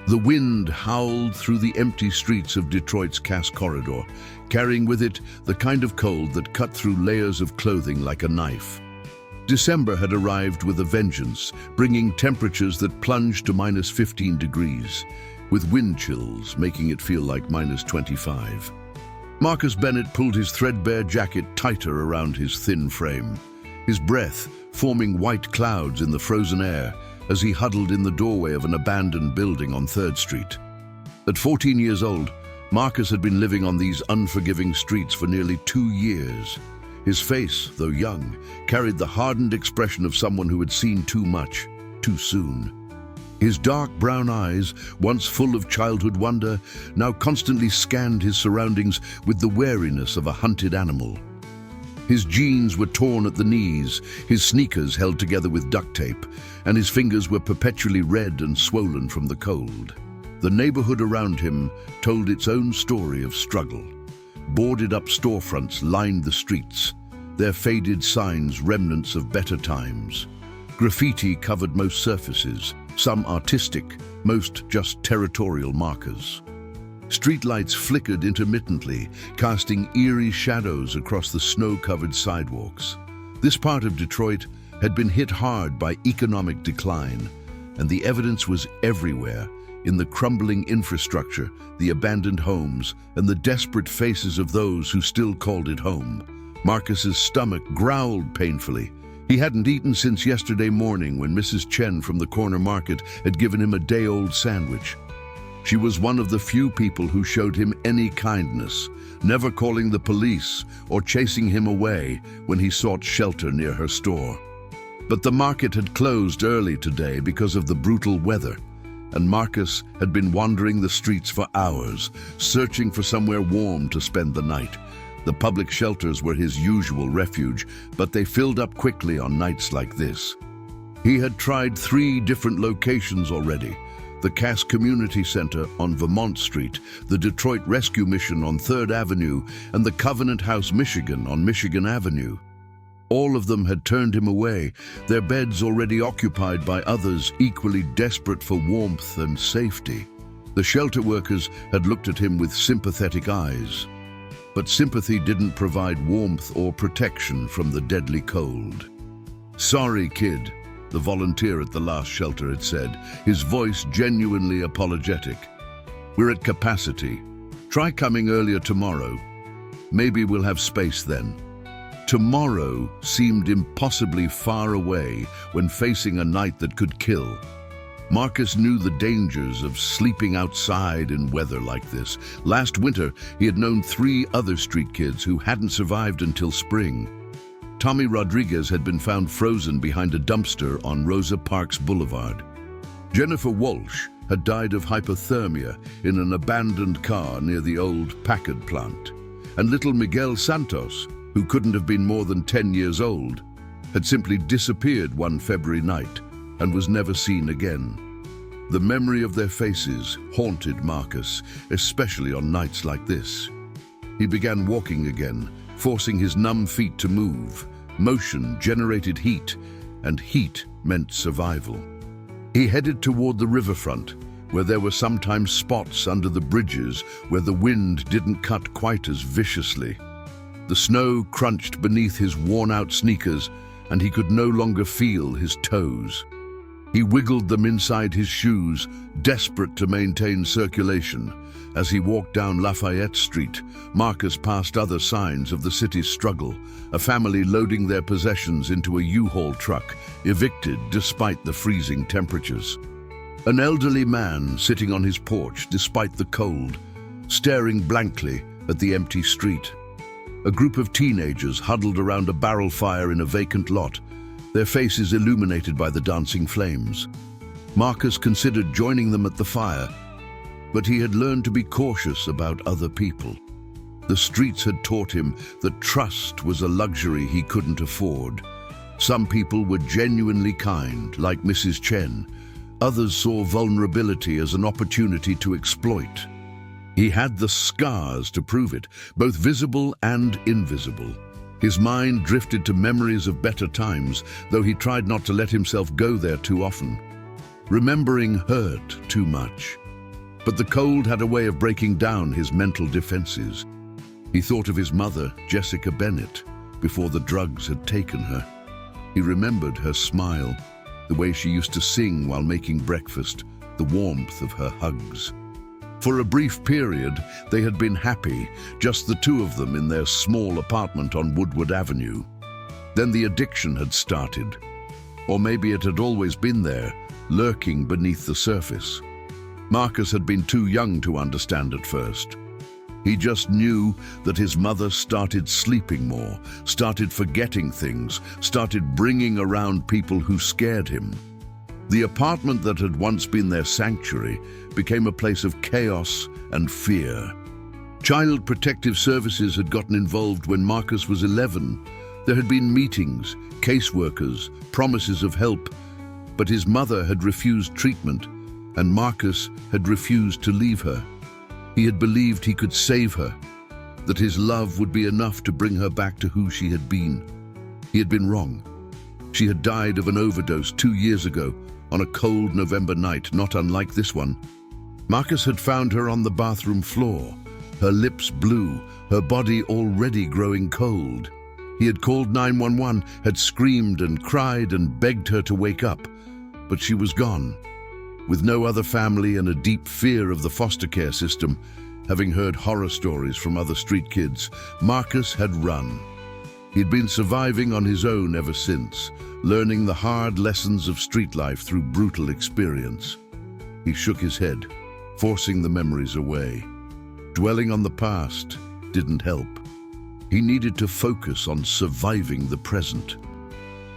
The wind howled through the empty streets of Detroit's Cass Corridor, carrying with it the kind of cold that cut through layers of clothing like a knife. December had arrived with a vengeance, bringing temperatures that plunged to minus 15 degrees, with wind chills making it feel like minus 25. Marcus Bennett pulled his threadbare jacket tighter around his thin frame, his breath forming white clouds in the frozen air as he huddled in the doorway of an abandoned building on 3rd Street. At 14 years old, Marcus had been living on these unforgiving streets for nearly 2 years. His face, though young, carried the hardened expression of someone who had seen too much, too soon. His dark brown eyes, once full of childhood wonder, now constantly scanned his surroundings with the wariness of a hunted animal. His jeans were torn at the knees, his sneakers held together with duct tape, and his fingers were perpetually red and swollen from the cold. The neighborhood around him told its own story of struggle. Boarded-up storefronts lined the streets, their faded signs remnants of better times. Graffiti covered most surfaces, some artistic, most just territorial markers. Streetlights flickered intermittently, casting eerie shadows across the snow-covered sidewalks. This part of Detroit had been hit hard by economic decline, and the evidence was everywhere, in the crumbling infrastructure, the abandoned homes, and the desperate faces of those who still called it home. Marcus's stomach growled painfully. He hadn't eaten since yesterday morning when Mrs. Chen from the corner market had given him a day-old sandwich. She was one of the few people who showed him any kindness, never calling the police or chasing him away when he sought shelter near her store. But the market had closed early today because of the brutal weather, and Marcus had been wandering the streets for hours, searching for somewhere warm to spend the night. The public shelters were his usual refuge, but they filled up quickly on nights like this. He had tried 3 different locations already: the Cass Community Center on Vermont Street, the Detroit Rescue Mission on 3rd Avenue, and the Covenant House, Michigan on Michigan Avenue. All of them had turned him away, their beds already occupied by others equally desperate for warmth and safety. The shelter workers had looked at him with sympathetic eyes. But sympathy didn't provide warmth or protection from the deadly cold. "Sorry, kid," the volunteer at the last shelter had said, his voice genuinely apologetic. "We're at capacity. Try coming earlier tomorrow. Maybe we'll have space then." Tomorrow seemed impossibly far away when facing a night that could kill. Marcus knew the dangers of sleeping outside in weather like this. Last winter, he had known 3 other street kids who hadn't survived until spring. Tommy Rodriguez had been found frozen behind a dumpster on Rosa Parks Boulevard. Jennifer Walsh had died of hypothermia in an abandoned car near the old Packard plant. And little Miguel Santos, who couldn't have been more than 10 years old, had simply disappeared one February night and was never seen again. The memory of their faces haunted Marcus, especially on nights like this. He began walking again, forcing his numb feet to move. Motion generated heat, and heat meant survival. He headed toward the riverfront, where there were sometimes spots under the bridges where the wind didn't cut quite as viciously. The snow crunched beneath his worn-out sneakers, and he could no longer feel his toes. He wiggled them inside his shoes, desperate to maintain circulation. As he walked down Lafayette Street, Marcus passed other signs of the city's struggle, a family loading their possessions into a U-Haul truck, evicted despite the freezing temperatures. An elderly man sitting on his porch despite the cold, staring blankly at the empty street. A group of teenagers huddled around a barrel fire in a vacant lot, their faces illuminated by the dancing flames. Marcus considered joining them at the fire, but he had learned to be cautious about other people. The streets had taught him that trust was a luxury he couldn't afford. Some people were genuinely kind, like Mrs. Chen. Others saw vulnerability as an opportunity to exploit. He had the scars to prove it, both visible and invisible. His mind drifted to memories of better times, though he tried not to let himself go there too often. Remembering hurt too much. But the cold had a way of breaking down his mental defenses. He thought of his mother, Jessica Bennett, before the drugs had taken her. He remembered her smile, the way she used to sing while making breakfast, the warmth of her hugs. For a brief period, they had been happy, just the two of them in their small apartment on Woodward Avenue. Then the addiction had started. Or maybe it had always been there, lurking beneath the surface. Marcus had been too young to understand at first. He just knew that his mother started sleeping more, started forgetting things, started bringing around people who scared him. The apartment that had once been their sanctuary became a place of chaos and fear. Child Protective Services had gotten involved when Marcus was 11. There had been meetings, caseworkers, promises of help, but his mother had refused treatment, and Marcus had refused to leave her. He had believed he could save her, that his love would be enough to bring her back to who she had been. He had been wrong. She had died of an overdose 2 years ago, on a cold November night, not unlike this one. Marcus had found her on the bathroom floor, her lips blue, her body already growing cold. He had called 911, had screamed and cried and begged her to wake up, but she was gone. With no other family and a deep fear of the foster care system, having heard horror stories from other street kids, Marcus had run. He'd been surviving on his own ever since, learning the hard lessons of street life through brutal experience. He shook his head, forcing the memories away. Dwelling on the past didn't help. He needed to focus on surviving the present.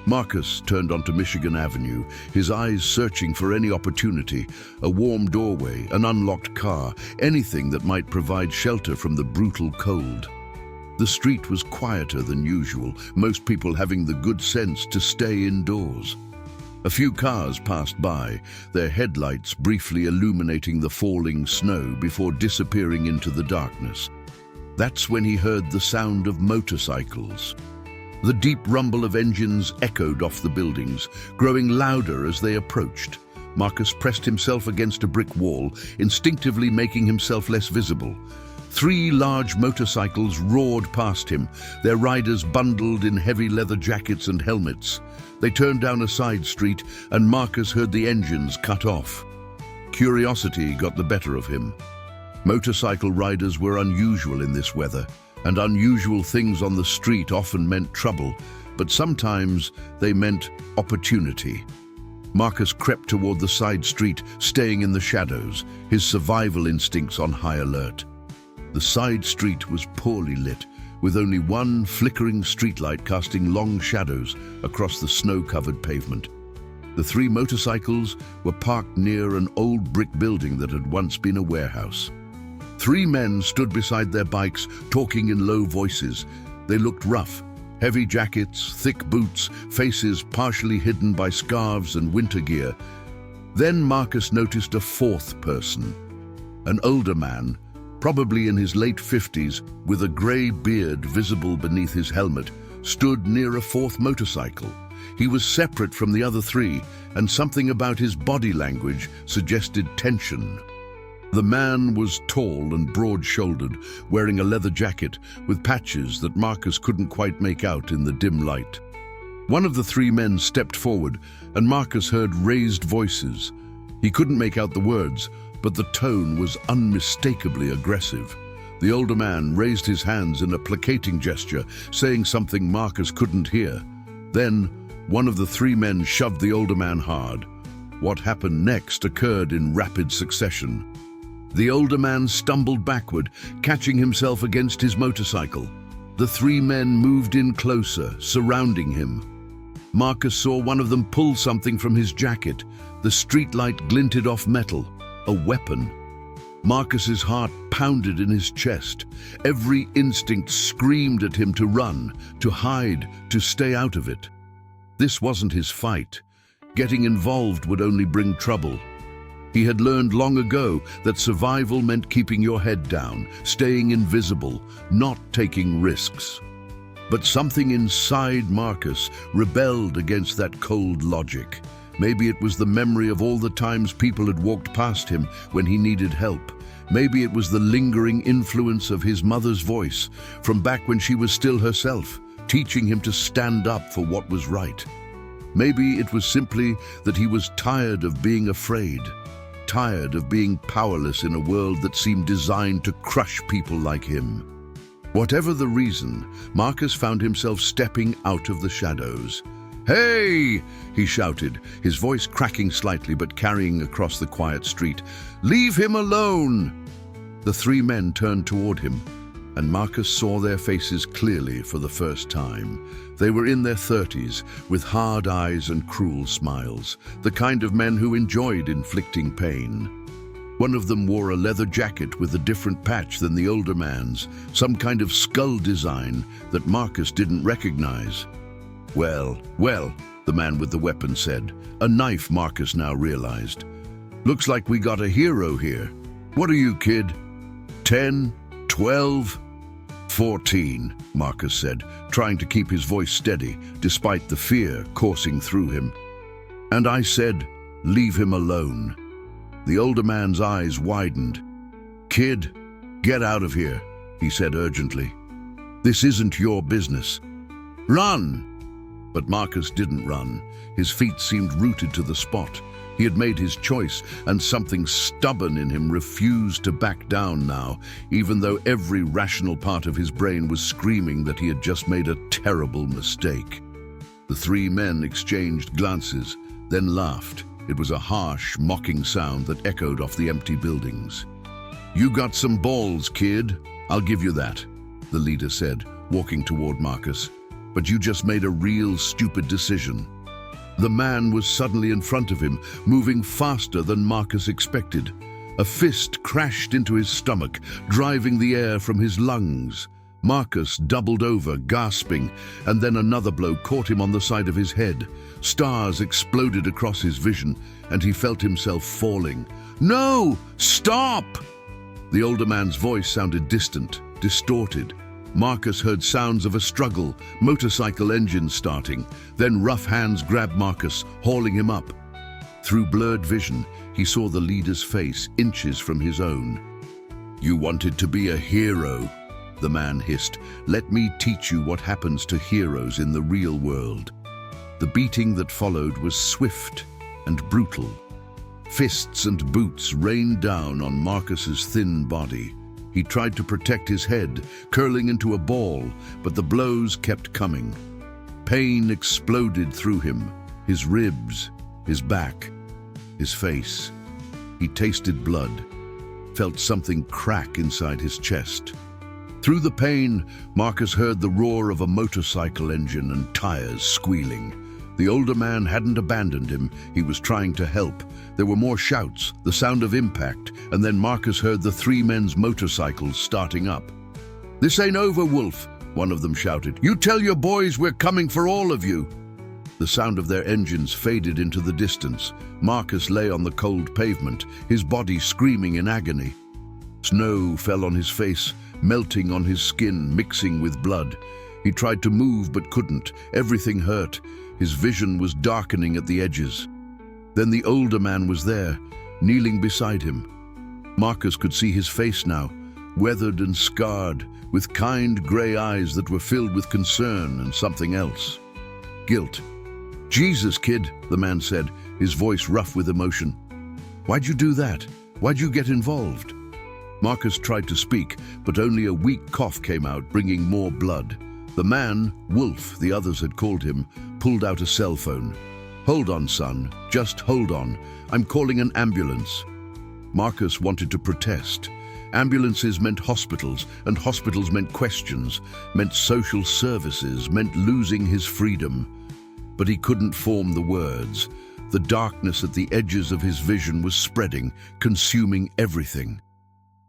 Marcus turned onto Michigan Avenue, his eyes searching for any opportunity, a warm doorway, an unlocked car, anything that might provide shelter from the brutal cold. The street was quieter than usual, most people having the good sense to stay indoors. A few cars passed by, their headlights briefly illuminating the falling snow before disappearing into the darkness. That's when he heard the sound of motorcycles. The deep rumble of engines echoed off the buildings, growing louder as they approached. Marcus pressed himself against a brick wall, instinctively making himself less visible. 3 large motorcycles roared past him, their riders bundled in heavy leather jackets and helmets. They turned down a side street, and Marcus heard the engines cut off. Curiosity got the better of him. Motorcycle riders were unusual in this weather, and unusual things on the street often meant trouble, but sometimes they meant opportunity. Marcus crept toward the side street, staying in the shadows, his survival instincts on high alert. The side street was poorly lit, with only one flickering streetlight casting long shadows across the snow-covered pavement. The 3 motorcycles were parked near an old brick building that had once been a warehouse. 3 men stood beside their bikes, talking in low voices. They looked rough, heavy jackets, thick boots, faces partially hidden by scarves and winter gear. Then Marcus noticed a 4th person, an older man, probably in his late 50s, with a grey beard visible beneath his helmet, stood near a 4th motorcycle. He was separate from the other 3, and something about his body language suggested tension. The man was tall and broad-shouldered, wearing a leather jacket with patches that Marcus couldn't quite make out in the dim light. One of the 3 men stepped forward, and Marcus heard raised voices. He couldn't make out the words, but the tone was unmistakably aggressive. The older man raised his hands in a placating gesture, saying something Marcus couldn't hear. Then, one of the 3 men shoved the older man hard. What happened next occurred in rapid succession. The older man stumbled backward, catching himself against his motorcycle. The 3 men moved in closer, surrounding him. Marcus saw one of them pull something from his jacket. The streetlight glinted off metal, a weapon. Marcus's heart pounded in his chest. Every instinct screamed at him to run, to hide, to stay out of it. This wasn't his fight. Getting involved would only bring trouble. He had learned long ago that survival meant keeping your head down, staying invisible, not taking risks. But something inside Marcus rebelled against that cold logic. Maybe it was the memory of all the times people had walked past him when he needed help. Maybe it was the lingering influence of his mother's voice from back when she was still herself, teaching him to stand up for what was right. Maybe it was simply that he was tired of being afraid, tired of being powerless in a world that seemed designed to crush people like him. Whatever the reason, Marcus found himself stepping out of the shadows. "Hey!" he shouted, his voice cracking slightly but carrying across the quiet street. "Leave him alone!" The three men turned toward him, and Marcus saw their faces clearly for the first time. They were in their 30s, with hard eyes and cruel smiles, the kind of men who enjoyed inflicting pain. One of them wore a leather jacket with a different patch than the older man's, some kind of skull design that Marcus didn't recognize. Well, the man with the weapon said. A knife, Marcus now realized. "Looks like we got a hero here. What are you, kid? 10? 12? 14, Marcus said, trying to keep his voice steady, despite the fear coursing through him. "And I said, leave him alone." The older man's eyes widened. "Kid, get out of here," he said urgently. "This isn't your business. Run!" But Marcus didn't run. His feet seemed rooted to the spot. He had made his choice, and something stubborn in him refused to back down now, even though every rational part of his brain was screaming that he had just made a terrible mistake. The three men exchanged glances, then laughed. It was a harsh, mocking sound that echoed off the empty buildings. "You got some balls, kid. I'll give you that," the leader said, walking toward Marcus. "But you just made a real stupid decision." The man was suddenly in front of him, moving faster than Marcus expected. A fist crashed into his stomach, driving the air from his lungs. Marcus doubled over, gasping, and then another blow caught him on the side of his head. Stars exploded across his vision, and he felt himself falling. "No! Stop!" The older man's voice sounded distant, distorted. Marcus heard sounds of a struggle, motorcycle engines starting. Then rough hands grabbed Marcus, hauling him up. Through blurred vision, he saw the leader's face inches from his own. "You wanted to be a hero," the man hissed. "Let me teach you what happens to heroes in the real world." The beating that followed was swift and brutal. Fists and boots rained down on Marcus's thin body. He tried to protect his head, curling into a ball, but the blows kept coming. Pain exploded through him, his ribs, his back, his face. He tasted blood, felt something crack inside his chest. Through the pain, Marcus heard the roar of a motorcycle engine and tires squealing. The older man hadn't abandoned him. He was trying to help. There were more shouts, the sound of impact, and then Marcus heard the three men's motorcycles starting up. "This ain't over, Wolf," one of them shouted. "You tell your boys we're coming for all of you." The sound of their engines faded into the distance. Marcus lay on the cold pavement, his body screaming in agony. Snow fell on his face, melting on his skin, mixing with blood. He tried to move but couldn't. Everything hurt. His vision was darkening at the edges. Then the older man was there, kneeling beside him. Marcus could see his face now, weathered and scarred, with kind gray eyes that were filled with concern and something else. Guilt. "Jesus, kid," the man said, his voice rough with emotion. "Why'd you do that? Why'd you get involved?" Marcus tried to speak, but only a weak cough came out, bringing more blood. The man, Wolf, the others had called him, pulled out a cell phone. "Hold on, son. Just hold on. I'm calling an ambulance." Marcus wanted to protest. Ambulances meant hospitals, and hospitals meant questions, meant social services, meant losing his freedom. But he couldn't form the words. The darkness at the edges of his vision was spreading, consuming everything.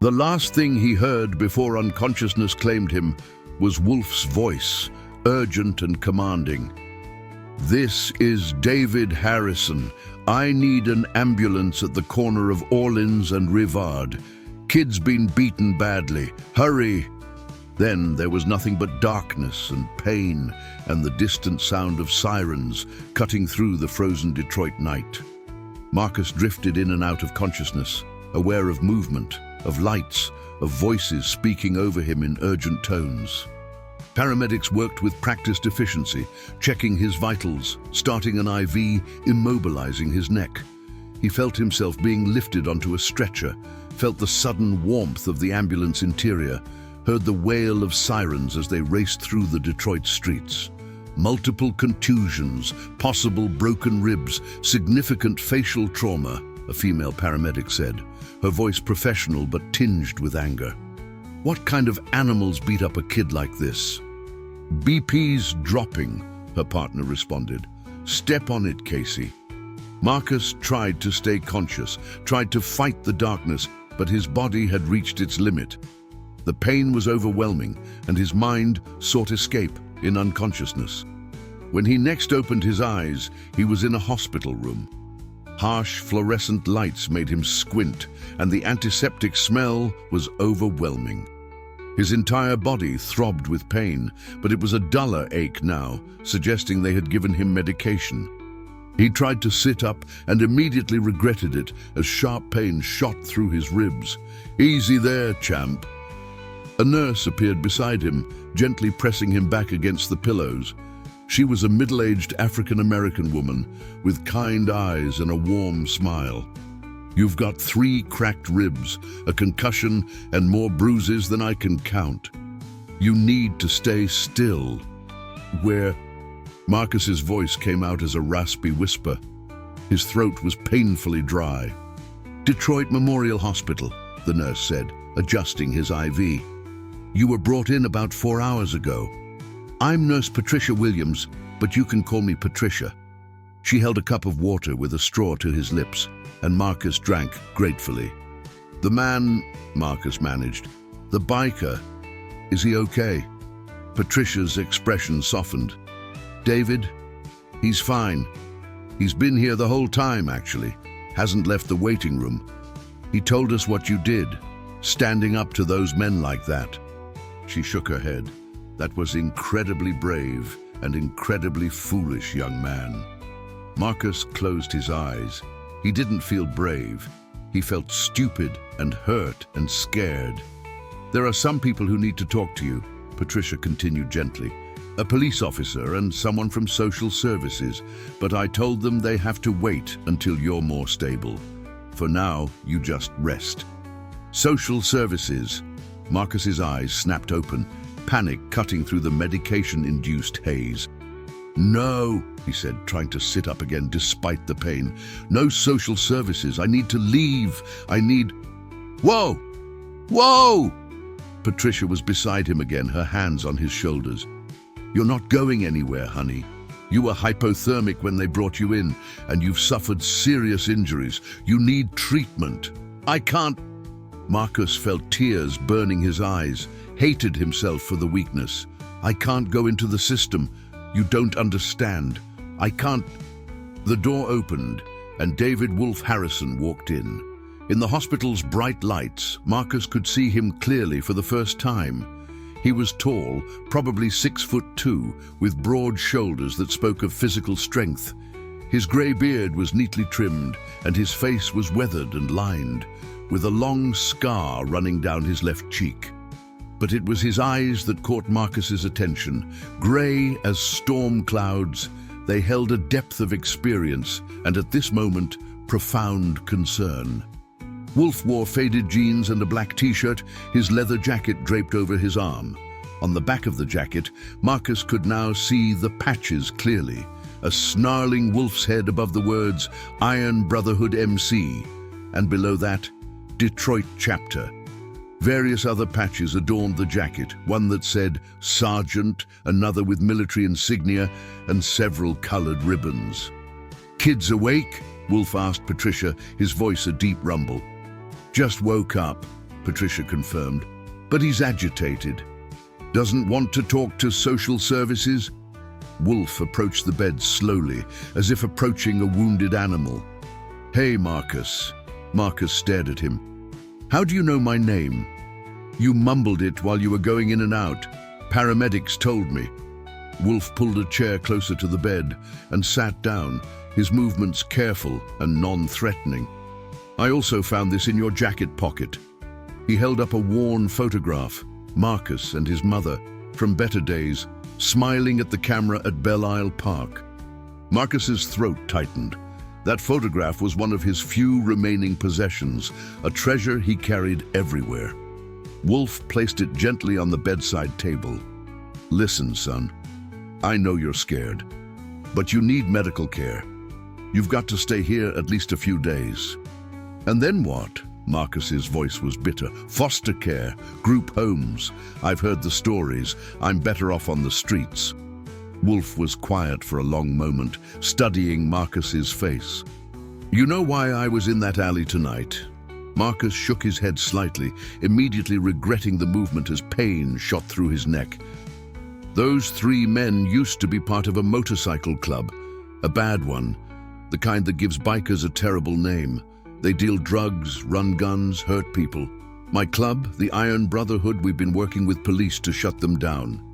The last thing he heard before unconsciousness claimed him was Wolf's voice, urgent and commanding. "This is David Harrison. I need an ambulance at the corner of Orleans and Rivard. Kid's been beaten badly. Hurry!" Then there was nothing but darkness and pain and the distant sound of sirens cutting through the frozen Detroit night. Marcus drifted in and out of consciousness, aware of movement, of lights, of voices speaking over him in urgent tones. Paramedics worked with practiced efficiency, checking his vitals, starting an IV, immobilizing his neck. He felt himself being lifted onto a stretcher, felt the sudden warmth of the ambulance interior, heard the wail of sirens as they raced through the Detroit streets. Multiple contusions, possible broken ribs, significant facial trauma, a female paramedic said, her voice professional but tinged with anger. What kind of animals beat up a kid like this? BP's dropping, her partner responded. Step on it, Casey. Marcus tried to stay conscious, tried to fight the darkness, but his body had reached its limit. The pain was overwhelming, and his mind sought escape in unconsciousness. When he next opened his eyes, he was in a hospital room. Harsh fluorescent lights made him squint, and the antiseptic smell was overwhelming. His entire body throbbed with pain, but it was a duller ache now, suggesting they had given him medication. He tried to sit up and immediately regretted it as sharp pain shot through his ribs. Easy there, champ. A nurse appeared beside him, gently pressing him back against the pillows. She was a middle-aged African-American woman with kind eyes and a warm smile. You've got 3 cracked ribs, a concussion, and more bruises than I can count. You need to stay still. Where? Marcus's voice came out as a raspy whisper. His throat was painfully dry. Detroit Memorial Hospital, the nurse said, adjusting his IV. You were brought in about 4 hours ago. I'm Nurse Patricia Williams, but you can call me Patricia. She held a cup of water with a straw to his lips, and Marcus drank gratefully. The man, Marcus managed, the biker, is he okay? Patricia's expression softened. David, he's fine. He's been here the whole time, actually. Hasn't left the waiting room. He told us what you did, standing up to those men like that. She shook her head. That was incredibly brave and incredibly foolish, young man. Marcus closed his eyes. He didn't feel brave. He felt stupid and hurt and scared. There are some people who need to talk to you, Patricia continued gently. A police officer and someone from social services, but I told them they have to wait until you're more stable. For now, you just rest. Social services. Marcus's eyes snapped open, panic cutting through the medication-induced haze. No, he said, trying to sit up again despite the pain. No social services. I need to leave. I need... Whoa! Whoa! Patricia was beside him again, her hands on his shoulders. You're not going anywhere, honey. You were hypothermic when they brought you in, and you've suffered serious injuries. You need treatment. I can't... Marcus felt tears burning his eyes, hated himself for the weakness. I can't go into the system. You don't understand. I can't... The door opened, and David Wolf Harrison walked in. In the hospital's bright lights, Marcus could see him clearly for the first time. He was tall, probably 6'2", with broad shoulders that spoke of physical strength. His grey beard was neatly trimmed, and his face was weathered and lined, with a long scar running down his left cheek. But it was his eyes that caught Marcus's attention. Grey as storm clouds, they held a depth of experience, and at this moment, profound concern. Wolf wore faded jeans and a black t-shirt, his leather jacket draped over his arm. On the back of the jacket, Marcus could now see the patches clearly, a snarling wolf's head above the words Iron Brotherhood MC, and below that, Detroit Chapter. Various other patches adorned the jacket, one that said Sergeant, another with military insignia, and several colored ribbons. Kids awake? Wolf asked Patricia, his voice a deep rumble. Just woke up, Patricia confirmed, but he's agitated. Doesn't want to talk to social services? Wolf approached the bed slowly, as if approaching a wounded animal. Hey, Marcus. Marcus stared at him. How do you know my name? You mumbled it while you were going in and out. Paramedics told me. Wolf pulled a chair closer to the bed and sat down, his movements careful and non-threatening. I also found this in your jacket pocket. He held up a worn photograph, Marcus and his mother, from better days, smiling at the camera at Belle Isle Park. Marcus's throat tightened. That photograph was one of his few remaining possessions, a treasure he carried everywhere. Wolf placed it gently on the bedside table. Listen, son. I know you're scared, but you need medical care. You've got to stay here at least a few days. And then what? Marcus's voice was bitter. Foster care, group homes. I've heard the stories. I'm better off on the streets. Wolf was quiet for a long moment, studying Marcus's face. You know why I was in that alley tonight? Marcus shook his head slightly, immediately regretting the movement as pain shot through his neck. Those 3 men used to be part of a motorcycle club, a bad one, the kind that gives bikers a terrible name. They deal drugs, run guns, hurt people. My club, the Iron Brotherhood, we've been working with police to shut them down.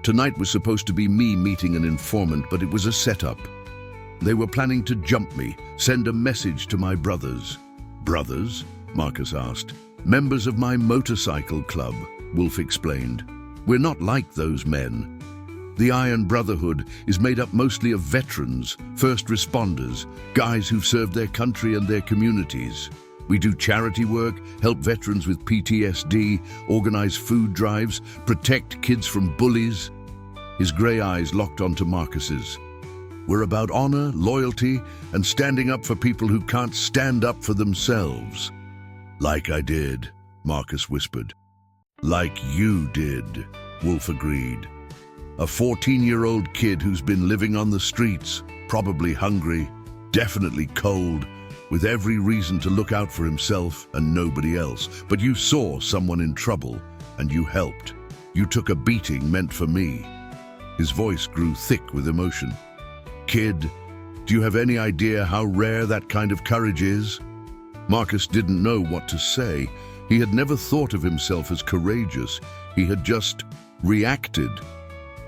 Tonight was supposed to be me meeting an informant, but it was a setup. They were planning to jump me, send a message to my brothers. Brothers? Marcus asked. Members of my motorcycle club, Wolf explained. We're not like those men. The Iron Brotherhood is made up mostly of veterans, first responders, guys who've served their country and their communities. We do charity work, help veterans with PTSD, organize food drives, protect kids from bullies. His grey eyes locked onto Marcus's. We're about honor, loyalty, and standing up for people who can't stand up for themselves. Like I did, Marcus whispered. Like you did, Wolf agreed. A 14-year-old kid who's been living on the streets, probably hungry, definitely cold, with every reason to look out for himself and nobody else. But you saw someone in trouble, and you helped. You took a beating meant for me. His voice grew thick with emotion. Kid, do you have any idea how rare that kind of courage is? Marcus didn't know what to say. He had never thought of himself as courageous. He had just reacted.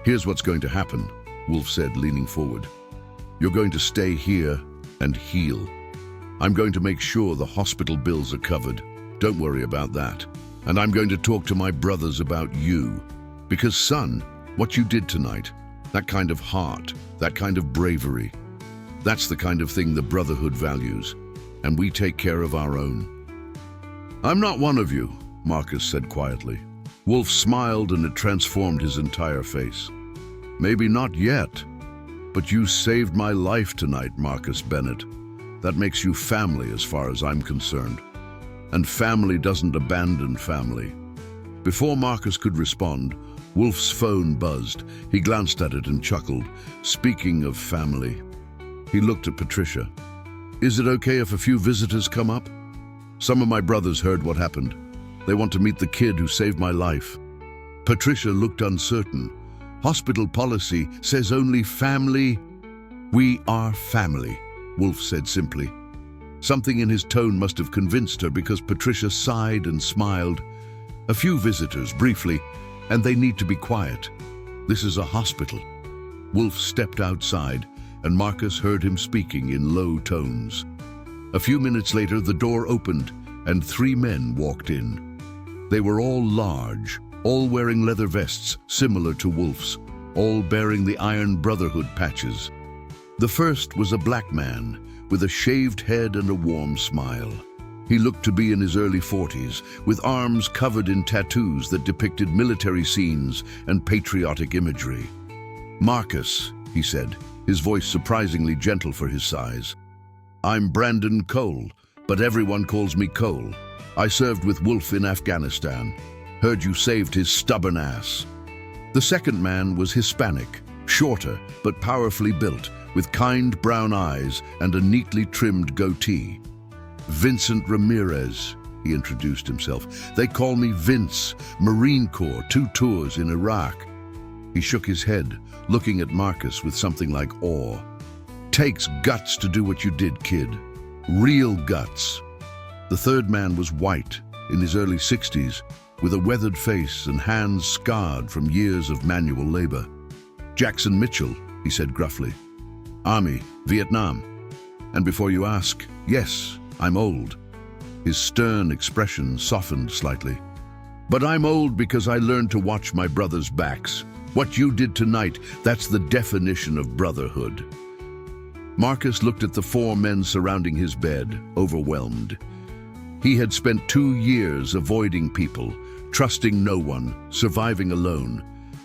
Here's what's going to happen, Wolf said, leaning forward. You're going to stay here and heal. I'm going to make sure the hospital bills are covered. Don't worry about that. And I'm going to talk to my brothers about you. Because, son, what you did tonight, that kind of heart, that kind of bravery, that's the kind of thing the Brotherhood values. And we take care of our own. I'm not one of you, Marcus said quietly. Wolf smiled and it transformed his entire face. Maybe not yet, but you saved my life tonight, Marcus Bennett. That makes you family as far as I'm concerned. And family doesn't abandon family. Before Marcus could respond, Wolf's phone buzzed. He glanced at it and chuckled. Speaking of family, he looked at Patricia. Is it okay if a few visitors come up? Some of my brothers heard what happened. They want to meet the kid who saved my life. Patricia looked uncertain. Hospital policy says only family. We are family, Wolf said simply. Something in his tone must have convinced her because Patricia sighed and smiled. A few visitors, briefly, and they need to be quiet. This is a hospital. Wolf stepped outside, and Marcus heard him speaking in low tones. A few minutes later, the door opened, and 3 men walked in. They were all large, all wearing leather vests similar to Wolf's, all bearing the Iron Brotherhood patches. The first was a black man, with a shaved head and a warm smile. He looked to be in his early 40s, with arms covered in tattoos that depicted military scenes and patriotic imagery. Marcus, he said, his voice surprisingly gentle for his size. I'm Brandon Cole, but everyone calls me Cole. I served with Wolf in Afghanistan. Heard you saved his stubborn ass. The second man was Hispanic, shorter but powerfully built, with kind brown eyes and a neatly trimmed goatee. Vincent Ramirez, he introduced himself. They call me Vince, Marine Corps, 2 tours in Iraq. He shook his head, looking at Marcus with something like awe. Takes guts to do what you did, kid. Real guts. The third man was white, in his early 60s, with a weathered face and hands scarred from years of manual labor. "Jackson Mitchell," he said gruffly. "Army, Vietnam. And before you ask, yes, I'm old." His stern expression softened slightly. "But I'm old because I learned to watch my brothers' backs. What you did tonight, that's the definition of brotherhood." Marcus looked at the four men surrounding his bed, overwhelmed. He had spent 2 years avoiding people, trusting no one, surviving alone.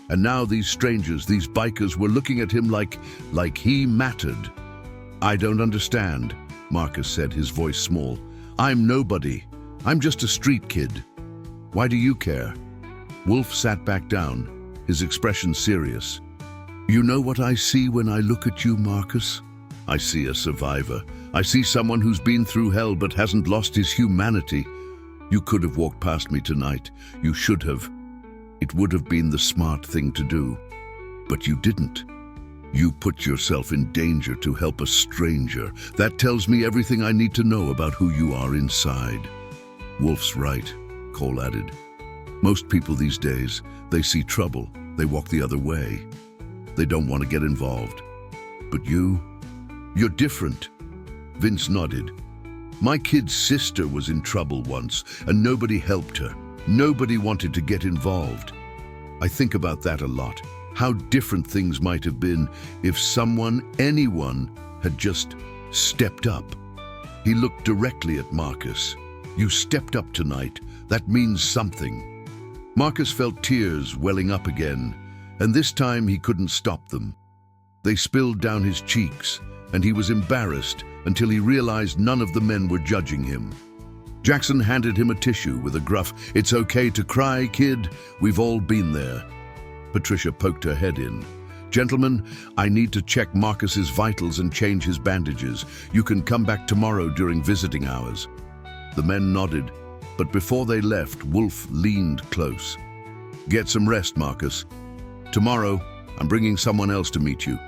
And now these strangers, these bikers, were looking at him like he mattered. "I don't understand," Marcus said, his voice small. "I'm nobody. I'm just a street kid. Why do you care?" Wolf sat back down, his expression serious. "You know what I see when I look at you, Marcus? I see a survivor. I see someone who's been through hell but hasn't lost his humanity. You could have walked past me tonight. You should have. It would have been the smart thing to do. But you didn't. You put yourself in danger to help a stranger. That tells me everything I need to know about who you are inside." "Wolf's right," Cole added. "Most people these days, they see trouble, they walk the other way. They don't want to get involved. But you're different." Vince nodded. "My kid's sister was in trouble once, and nobody helped her. Nobody wanted to get involved. I think about that a lot. How different things might have been if someone, anyone, had just stepped up." He looked directly at Marcus. "You stepped up tonight. That means something." Marcus felt tears welling up again, and this time he couldn't stop them. They spilled down his cheeks, and he was embarrassed until he realized none of the men were judging him. Jackson handed him a tissue with a gruff, "It's okay to cry, kid. We've all been there." Patricia poked her head in. "Gentlemen, I need to check Marcus's vitals and change his bandages. You can come back tomorrow during visiting hours." The men nodded, but before they left, Wolf leaned close. "Get some rest, Marcus. Tomorrow, I'm bringing someone else to meet you.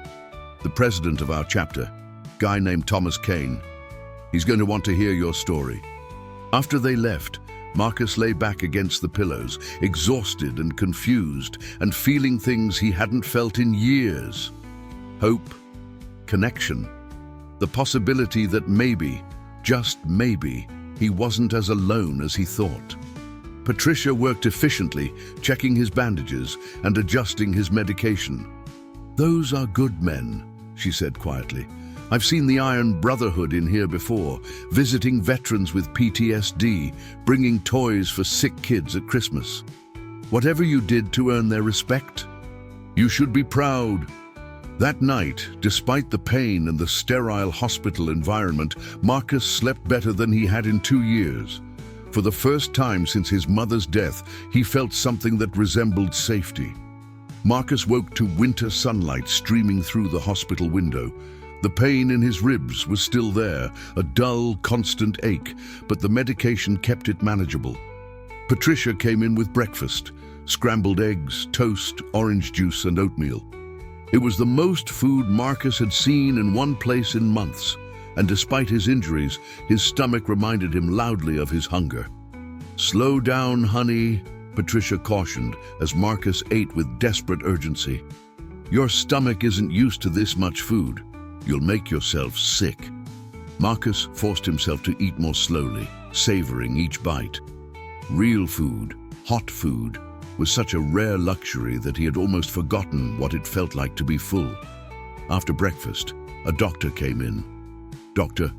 The president of our chapter, guy named Thomas Kane. He's going to want to hear your story." After they left, Marcus lay back against the pillows, exhausted and confused, and feeling things he hadn't felt in years. Hope, connection, the possibility that maybe, just maybe, he wasn't as alone as he thought. Patricia worked efficiently, checking his bandages and adjusting his medication. "Those are good men," she said quietly. "I've seen the Iron Brotherhood in here before, visiting veterans with PTSD, bringing toys for sick kids at Christmas. Whatever you did to earn their respect, you should be proud." That night, despite the pain and the sterile hospital environment, Marcus slept better than he had in 2 years. For the first time since his mother's death, he felt something that resembled safety. Marcus woke to winter sunlight streaming through the hospital window. The pain in his ribs was still there, a dull, constant ache, but the medication kept it manageable. Patricia came in with breakfast, scrambled eggs, toast, orange juice, and oatmeal. It was the most food Marcus had seen in one place in months, and despite his injuries, his stomach reminded him loudly of his hunger. "Slow down, honey," Patricia cautioned as Marcus ate with desperate urgency. "Your stomach isn't used to this much food. You'll make yourself sick." Marcus forced himself to eat more slowly, savoring each bite. Real food, hot food, was such a rare luxury that he had almost forgotten what it felt like to be full. After breakfast, a doctor came in. Dr.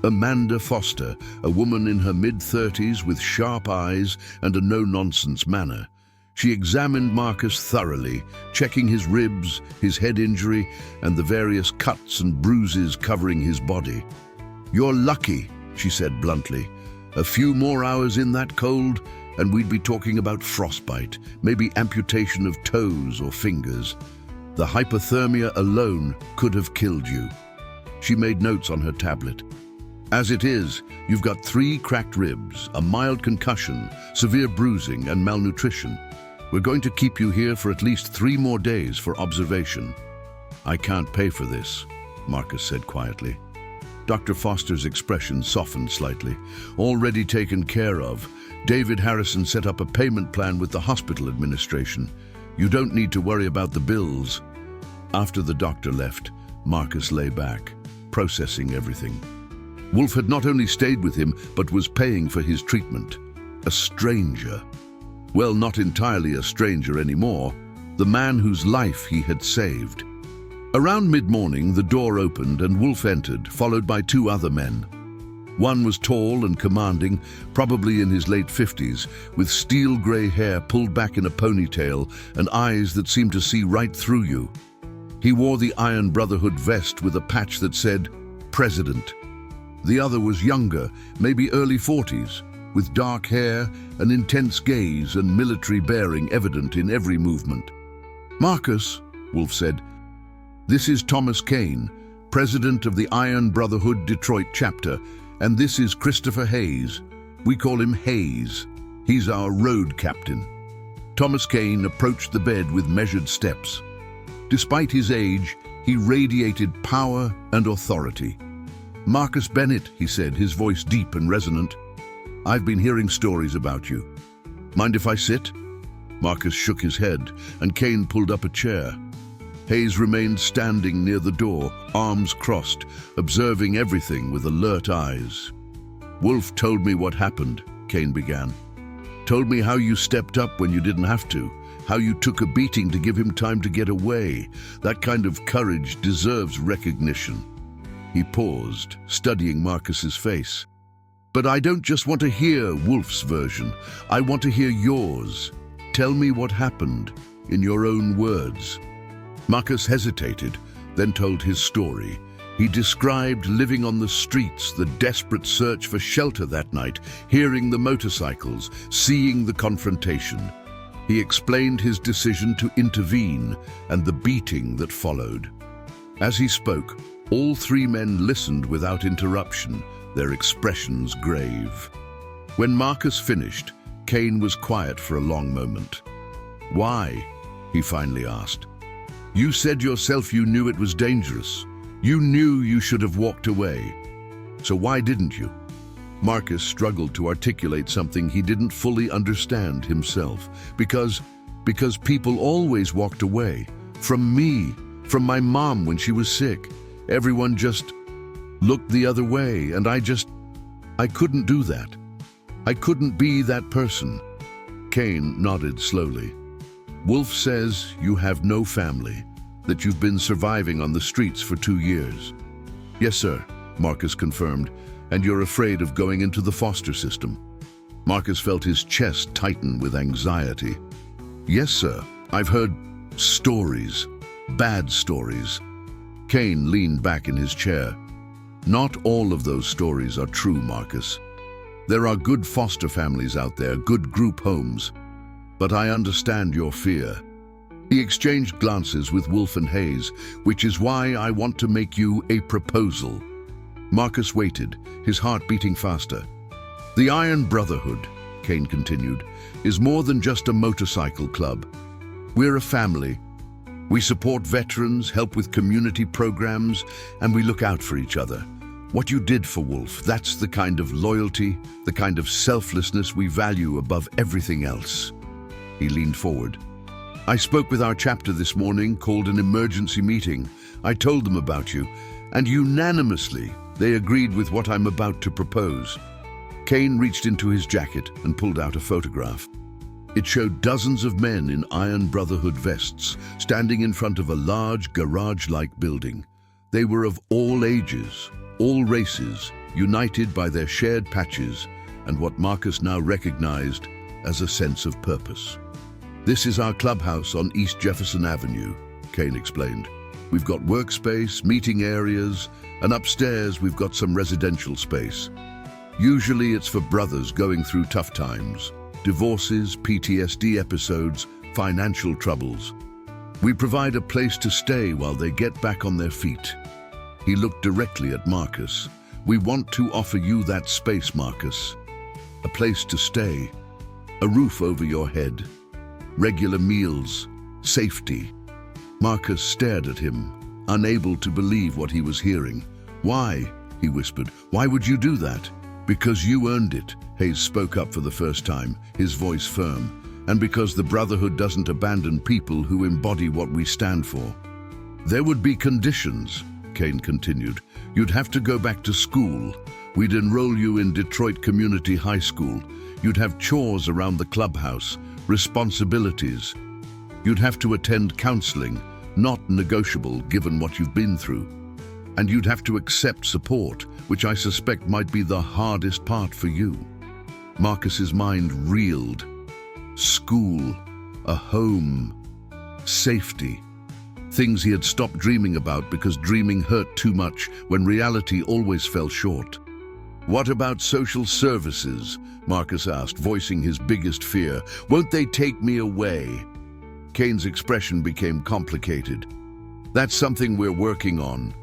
Amanda Foster, a woman in her mid-30s with sharp eyes and a no-nonsense manner. She examined Marcus thoroughly, checking his ribs, his head injury, and the various cuts and bruises covering his body. "You're lucky," she said bluntly. "A few more hours in that cold, and we'd be talking about frostbite, maybe amputation of toes or fingers. The hypothermia alone could have killed you." She made notes on her tablet. "As it is, you've got 3 cracked ribs, a mild concussion, severe bruising, and malnutrition. We're going to keep you here for at least 3 more days for observation." "I can't pay for this," Marcus said quietly. Dr. Foster's expression softened slightly. "Already taken care of. David Harrison set up a payment plan with the hospital administration. You don't need to worry about the bills. After the doctor left, Marcus lay back, processing everything. Wolf had not only stayed with him, but was paying for his treatment. A stranger. Well, not entirely a stranger anymore. The man whose life he had saved. Around mid-morning, the door opened and Wolf entered, followed by two other men. One was tall and commanding, probably in his late 50s, with steel-grey hair pulled back in a ponytail and eyes that seemed to see right through you. He wore the Iron Brotherhood vest with a patch that said, President. The other was younger, maybe early 40s, with dark hair, an intense gaze and military bearing evident in every movement. Marcus, Wolf said, this is Thomas Kane, president of the Iron Brotherhood Detroit chapter, and this is Christopher Hayes. We call him Hayes. He's our road captain. Thomas Kane approached the bed with measured steps. Despite his age, he radiated power and authority. Marcus Bennett, he said, his voice deep and resonant. I've been hearing stories about you. Mind if I sit? Marcus shook his head, and Kane pulled up a chair. Hayes remained standing near the door, arms crossed, observing everything with alert eyes. Wolf told me what happened, Kane began. Told me how you stepped up when you didn't have to, how you took a beating to give him time to get away. That kind of courage deserves recognition. He paused, studying Marcus's face. But I don't just want to hear Wolf's version. I want to hear yours. Tell me what happened, in your own words. Marcus hesitated, then told his story. He described living on the streets, the desperate search for shelter that night, hearing the motorcycles, seeing the confrontation. He explained his decision to intervene and the beating that followed. As he spoke, all three men listened without interruption, their expressions grave. When Marcus finished, Kane was quiet for a long moment. Why? He finally asked. You said yourself you knew it was dangerous. You knew you should have walked away. So why didn't you? Marcus struggled to articulate something he didn't fully understand himself. Because people always walked away. From me, from my mom when she was sick. Everyone just looked the other way, and I couldn't do that. I couldn't be that person. Kane nodded slowly. Wolf says you have no family, that you've been surviving on the streets for 2 years. Yes, sir, Marcus confirmed, and you're afraid of going into the foster system. Marcus felt his chest tighten with anxiety. Yes, sir, I've heard stories, bad stories. Kane leaned back in his chair. Not all of those stories are true, Marcus. There are good foster families out there, good group homes. But I understand your fear. He exchanged glances with Wolf and Hayes, which is why I want to make you a proposal. Marcus waited, his heart beating faster. The Iron Brotherhood, Kane continued, is more than just a motorcycle club. We're a family. We support veterans, help with community programs, and we look out for each other. What you did for Wolf, that's the kind of loyalty, the kind of selflessness we value above everything else. He leaned forward. I spoke with our chapter this morning, called an emergency meeting. I told them about you, and unanimously, they agreed with what I'm about to propose. Kane reached into his jacket and pulled out a photograph. It showed dozens of men in Iron Brotherhood vests, standing in front of a large garage-like building. They were of all ages, all races, united by their shared patches and what Marcus now recognized as a sense of purpose. This is our clubhouse on East Jefferson Avenue, Kane explained. We've got workspace, meeting areas, and upstairs we've got some residential space. Usually it's for brothers going through tough times, divorces, PTSD episodes, financial troubles. We provide a place to stay while they get back on their feet. He looked directly at Marcus. We want to offer you that space, Marcus. A place to stay, a roof over your head, regular meals, safety. Marcus stared at him, unable to believe what he was hearing. Why? He whispered. Why would you do that? Because you earned it, Hayes spoke up for the first time, his voice firm, and because the Brotherhood doesn't abandon people who embody what we stand for. There would be conditions, Kane continued. You'd have to go back to school. We'd enroll you in Detroit Community High School. You'd have chores around the clubhouse, responsibilities. You'd have to attend counseling, not negotiable given what you've been through. And you'd have to accept support, which I suspect might be the hardest part for you. Marcus's mind reeled. School, a home, safety. Things he had stopped dreaming about because dreaming hurt too much when reality always fell short. What about social services? Marcus asked, voicing his biggest fear. Won't they take me away? Kane's expression became complicated. That's something we're working on.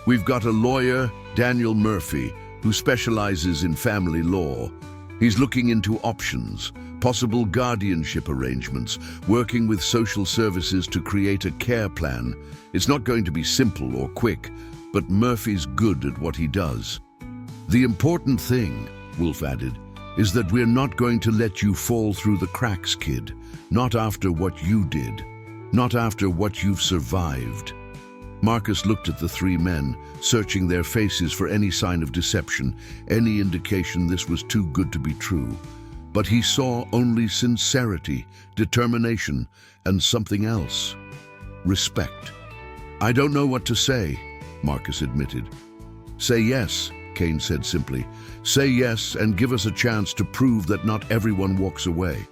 We've got a lawyer, Daniel Murphy, who specializes in family law. He's looking into options, possible guardianship arrangements, working with social services to create a care plan. It's not going to be simple or quick, but Murphy's good at what he does. The important thing, Wolf added, is that we're not going to let you fall through the cracks, kid. Not after what you did. Not after what you've survived. Marcus looked at the three men, searching their faces for any sign of deception, any indication this was too good to be true. But he saw only sincerity, determination, and something else. Respect. I don't know what to say, Marcus admitted. Say yes, Kane said simply. Say yes and give us a chance to prove that not everyone walks away.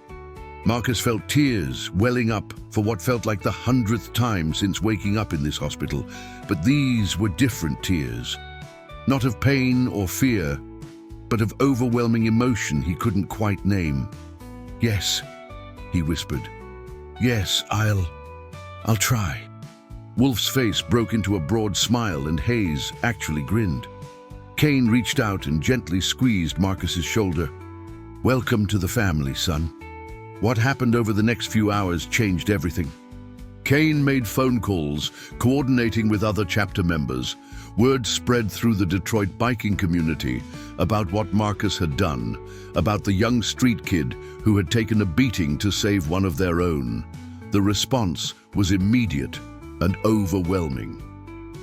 Marcus felt tears welling up for what felt like the 100th time since waking up in this hospital, but these were different tears. Not of pain or fear, but of overwhelming emotion he couldn't quite name. Yes, he whispered. Yes, I'll try. Wolf's face broke into a broad smile and Hayes actually grinned. Kane reached out and gently squeezed Marcus's shoulder. Welcome to the family, son. What happened over the next few hours changed everything. Kane made phone calls, coordinating with other chapter members. Word spread through the Detroit biking community about what Marcus had done, about the young street kid who had taken a beating to save one of their own. The response was immediate and overwhelming.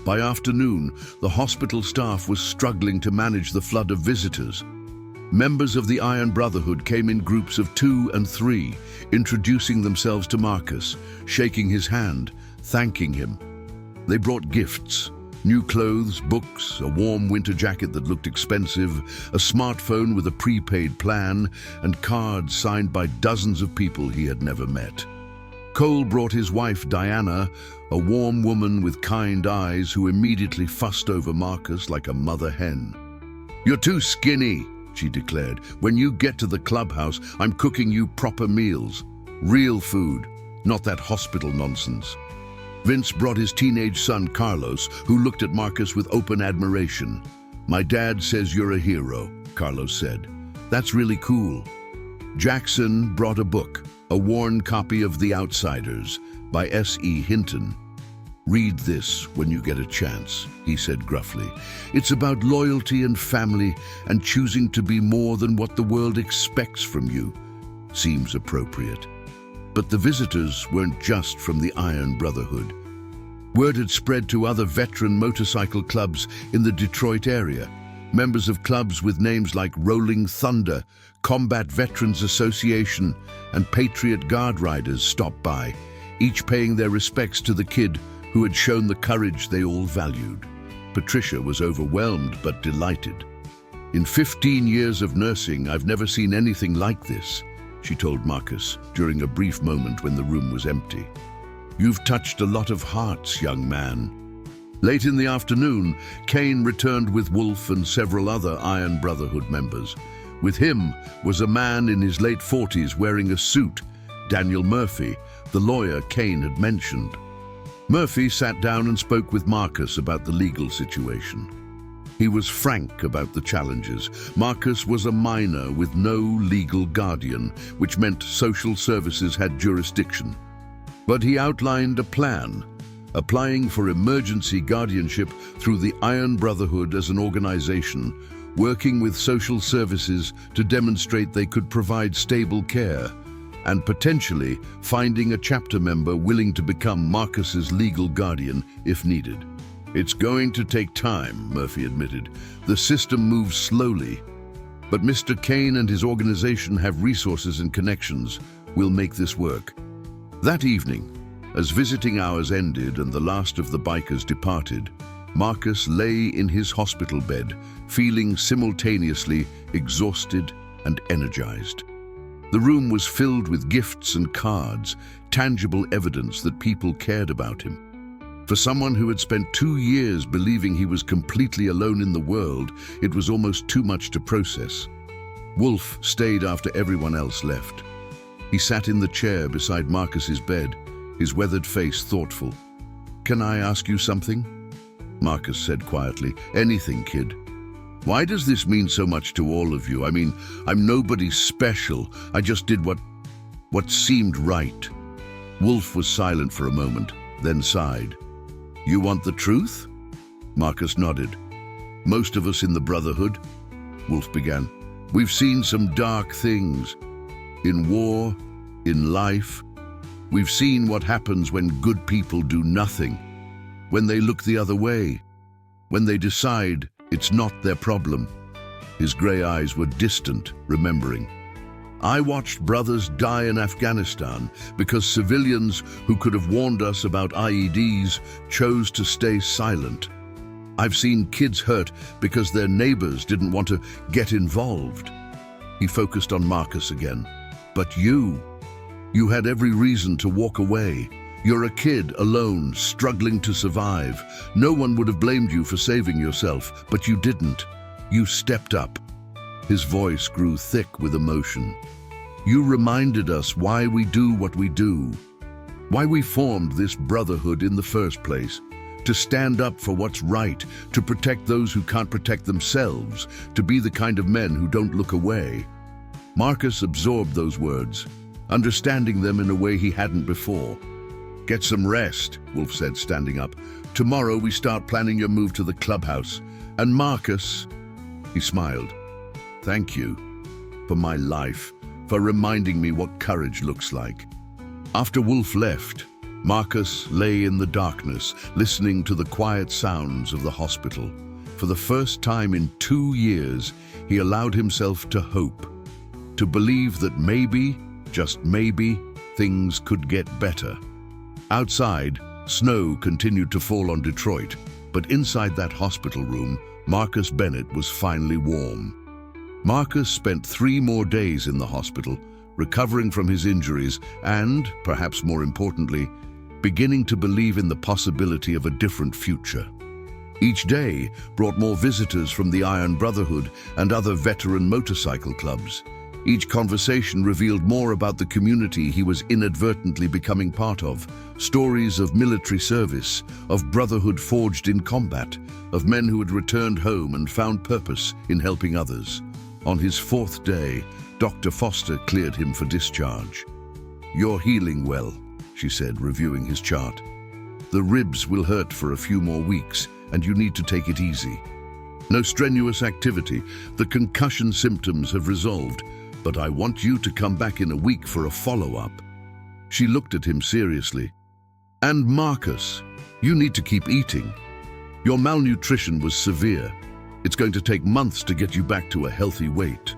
By afternoon, the hospital staff was struggling to manage the flood of visitors. Members of the Iron Brotherhood came in groups of 2 and 3, introducing themselves to Marcus, shaking his hand, thanking him. They brought gifts, new clothes, books, a warm winter jacket that looked expensive, a smartphone with a prepaid plan, and cards signed by dozens of people he had never met. Cole brought his wife, Diana, a warm woman with kind eyes who immediately fussed over Marcus like a mother hen. "You're too skinny," she declared. "When you get to the clubhouse, I'm cooking you proper meals. Real food, not that hospital nonsense." Vince brought his teenage son, Carlos, who looked at Marcus with open admiration. "My dad says you're a hero," Carlos said. "That's really cool." Jackson brought a book, a worn copy of The Outsiders by S.E. Hinton. "Read this when you get a chance," he said gruffly. "It's about loyalty and family and choosing to be more than what the world expects from you." Seems appropriate. But the visitors weren't just from the Iron Brotherhood. Word had spread to other veteran motorcycle clubs in the Detroit area. Members of clubs with names like Rolling Thunder, Combat Veterans Association, and Patriot Guard Riders stopped by, each paying their respects to the kid who had shown the courage they all valued. Patricia was overwhelmed but delighted. "In 15 years of nursing, I've never seen anything like this," she told Marcus during a brief moment when the room was empty. "You've touched a lot of hearts, young man." Late in the afternoon, Kane returned with Wolf and several other Iron Brotherhood members. With him was a man in his late 40s wearing a suit, Daniel Murphy, the lawyer Kane had mentioned. Murphy sat down and spoke with Marcus about the legal situation. He was frank about the challenges. Marcus was a minor with no legal guardian, which meant social services had jurisdiction. But he outlined a plan, applying for emergency guardianship through the Iron Brotherhood as an organization, working with social services to demonstrate they could provide stable care, and potentially finding a chapter member willing to become Marcus's legal guardian if needed. It's going to take time, Murphy admitted. The system moves slowly, but Mr. Kane and his organization have resources and connections. We'll make this work. That evening, as visiting hours ended and the last of the bikers departed, Marcus lay in his hospital bed, feeling simultaneously exhausted and energized. The room was filled with gifts and cards, tangible evidence that people cared about him. For someone who had spent 2 years believing he was completely alone in the world, it was almost too much to process. Wolf stayed after everyone else left. He sat in the chair beside Marcus's bed, his weathered face thoughtful. "Can I ask you something?" Marcus said quietly. "Anything, kid. Why does this mean so much to all of you? I mean, I'm nobody special. I just did what seemed right." Wolf was silent for a moment, then sighed. "You want the truth?" Marcus nodded. "Most of us in the Brotherhood," Wolf began, "we've seen some dark things. In war, in life. We've seen what happens when good people do nothing. When they look the other way. When they decide it's not their problem." His grey eyes were distant, remembering. "I watched brothers die in Afghanistan because civilians who could have warned us about IEDs chose to stay silent. I've seen kids hurt because their neighbors didn't want to get involved." He focused on Marcus again. "But you had every reason to walk away. You're a kid, alone, struggling to survive. No one would have blamed you for saving yourself, but you didn't. You stepped up." His voice grew thick with emotion. "You reminded us why we do what we do, why we formed this brotherhood in the first place, to stand up for what's right, to protect those who can't protect themselves, to be the kind of men who don't look away." Marcus absorbed those words, understanding them in a way he hadn't before. "Get some rest," Wolf said, standing up. "Tomorrow we start planning your move to the clubhouse. And Marcus," he smiled, "thank you for my life, for reminding me what courage looks like." After Wolf left, Marcus lay in the darkness, listening to the quiet sounds of the hospital. For the first time in 2 years, he allowed himself to hope, to believe that maybe, just maybe, things could get better. Outside, snow continued to fall on Detroit, but inside that hospital room, Marcus Bennett was finally warm. Marcus spent 3 more days in the hospital, recovering from his injuries and, perhaps more importantly, beginning to believe in the possibility of a different future. Each day brought more visitors from the Iron Brotherhood and other veteran motorcycle clubs. Each conversation revealed more about the community he was inadvertently becoming part of. Stories of military service, of brotherhood forged in combat, of men who had returned home and found purpose in helping others. On his 4th day, Dr. Foster cleared him for discharge. "You're healing well," she said, reviewing his chart. "The ribs will hurt for a few more weeks, and you need to take it easy. No strenuous activity. The concussion symptoms have resolved, but I want you to come back in a week for a follow-up." She looked at him seriously. "And Marcus, you need to keep eating. Your malnutrition was severe. It's going to take months to get you back to a healthy weight."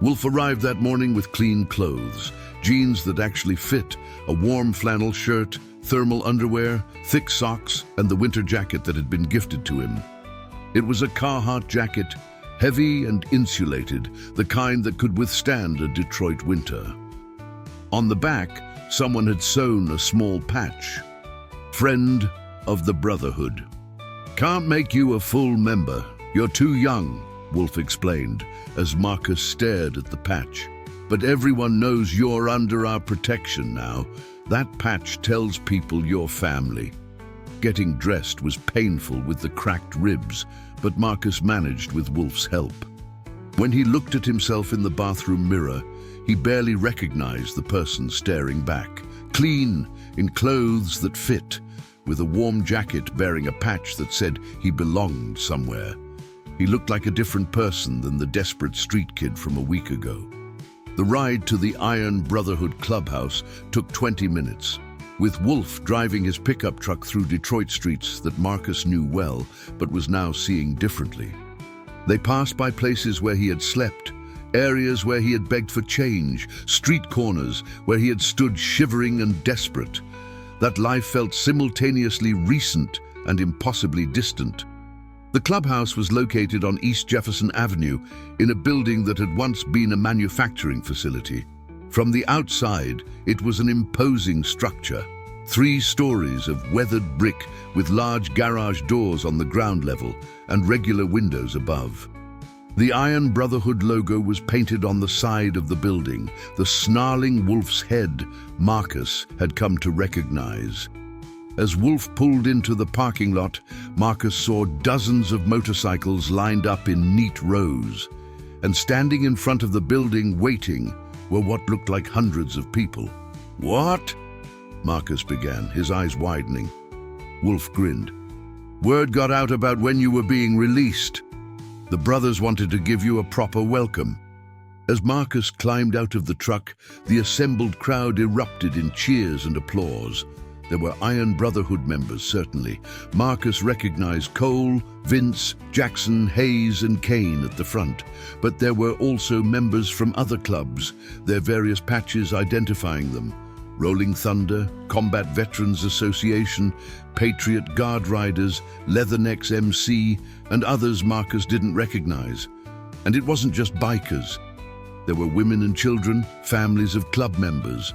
Wolf arrived that morning with clean clothes, jeans that actually fit, a warm flannel shirt, thermal underwear, thick socks, and the winter jacket that had been gifted to him. It was a Carhartt jacket, heavy and insulated, the kind that could withstand a Detroit winter. On the back, someone had sewn a small patch. "Friend of the Brotherhood." "Can't make you a full member. You're too young," Wolf explained, as Marcus stared at the patch. "But everyone knows you're under our protection now. That patch tells people you're family." Getting dressed was painful with the cracked ribs, but Marcus managed with Wolf's help. When he looked at himself in the bathroom mirror, he barely recognized the person staring back. Clean, in clothes that fit, with a warm jacket bearing a patch that said he belonged somewhere. He looked like a different person than the desperate street kid from a week ago. The ride to the Iron Brotherhood clubhouse took 20 minutes, with Wolf driving his pickup truck through Detroit streets that Marcus knew well, but was now seeing differently. They passed by places where he had slept, areas where he had begged for change, street corners where he had stood shivering and desperate. That life felt simultaneously recent and impossibly distant. The clubhouse was located on East Jefferson Avenue in a building that had once been a manufacturing facility. From the outside, it was an imposing structure. 3 stories of weathered brick with large garage doors on the ground level and regular windows above. The Iron Brotherhood logo was painted on the side of the building, the snarling wolf's head Marcus had come to recognize. As Wolf pulled into the parking lot, Marcus saw dozens of motorcycles lined up in neat rows. And standing in front of the building waiting were what looked like hundreds of people. "What?" Marcus began, his eyes widening. Wolf grinned. "Word got out about when you were being released. The brothers wanted to give you a proper welcome." As Marcus climbed out of the truck, the assembled crowd erupted in cheers and applause. There were Iron Brotherhood members, certainly. Marcus recognized Cole, Vince, Jackson, Hayes, and Kane at the front. But there were also members from other clubs, their various patches identifying them. Rolling Thunder, Combat Veterans Association, Patriot Guard Riders, Leathernecks MC, and others Marcus didn't recognize. And it wasn't just bikers. There were women and children, families of club members.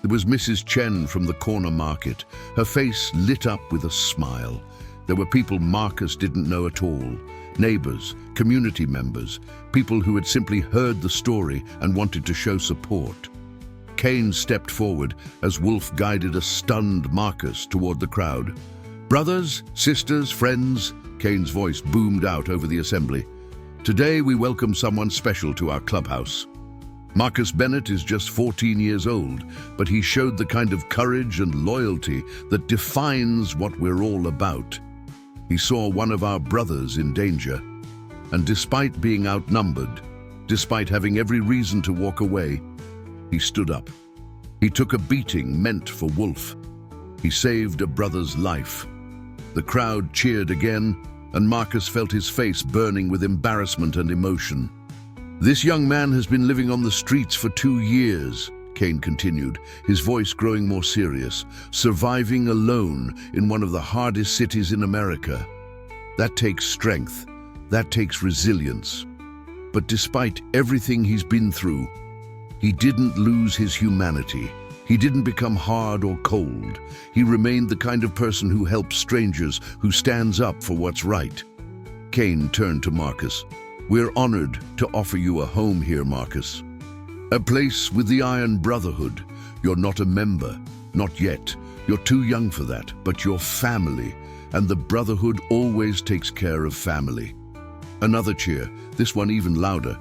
There was Mrs. Chen from the corner market, her face lit up with a smile. There were people Marcus didn't know at all, neighbors, community members, people who had simply heard the story and wanted to show support. Kane stepped forward as Wolf guided a stunned Marcus toward the crowd. "Brothers, sisters, friends," Kane's voice boomed out over the assembly. "Today we welcome someone special to our clubhouse. Marcus Bennett is just 14 years old, but he showed the kind of courage and loyalty that defines what we're all about. He saw one of our brothers in danger, and despite being outnumbered, despite having every reason to walk away, he stood up. He took a beating meant for Wolf. He saved a brother's life." The crowd cheered again, and Marcus felt his face burning with embarrassment and emotion. "This young man has been living on the streets for 2 years," Kane continued, his voice growing more serious, "surviving alone in one of the hardest cities in America. That takes strength. That takes resilience. But despite everything he's been through, he didn't lose his humanity. He didn't become hard or cold. He remained the kind of person who helps strangers, who stands up for what's right." Kane turned to Marcus. "We're honored to offer you a home here, Marcus. A place with the Iron Brotherhood. You're not a member, not yet. You're too young for that, but you're family, and the Brotherhood always takes care of family." Another cheer, this one even louder.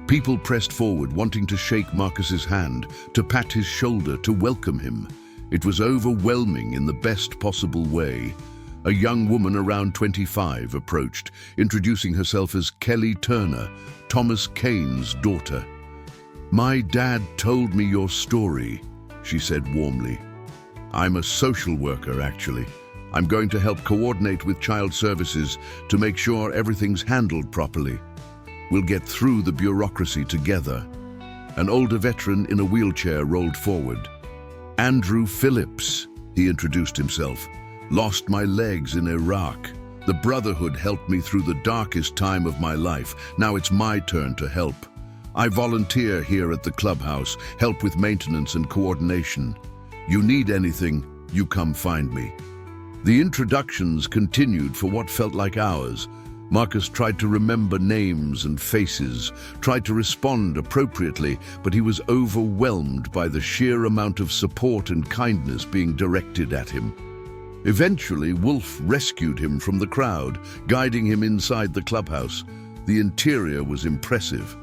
People pressed forward, wanting to shake Marcus's hand, to pat his shoulder, to welcome him. It was overwhelming in the best possible way. A young woman around 25 approached, introducing herself as Kelly Turner, Thomas Kane's daughter. "My dad told me your story," she said warmly. "I'm a social worker, actually. I'm going to help coordinate with child services to make sure everything's handled properly. We'll get through the bureaucracy together." An older veteran in a wheelchair rolled forward. "Andrew Phillips," he introduced himself. "Lost my legs in Iraq. The Brotherhood helped me through the darkest time of my life. Now it's my turn to help. I volunteer here at the clubhouse, help with maintenance and coordination. You need anything, you come find me." The introductions continued for what felt like hours. Marcus tried to remember names and faces, tried to respond appropriately, but he was overwhelmed by the sheer amount of support and kindness being directed at him. Eventually, Wolf rescued him from the crowd, guiding him inside the clubhouse. The interior was impressive.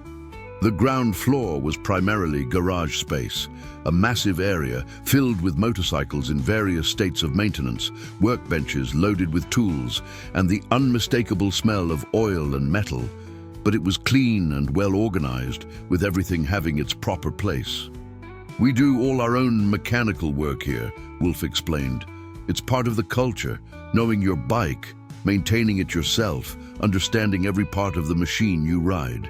The ground floor was primarily garage space, a massive area filled with motorcycles in various states of maintenance, workbenches loaded with tools, and the unmistakable smell of oil and metal. But it was clean and well organized, with everything having its proper place. "We do all our own mechanical work here," Wolf explained. "It's part of the culture, knowing your bike, maintaining it yourself, understanding every part of the machine you ride."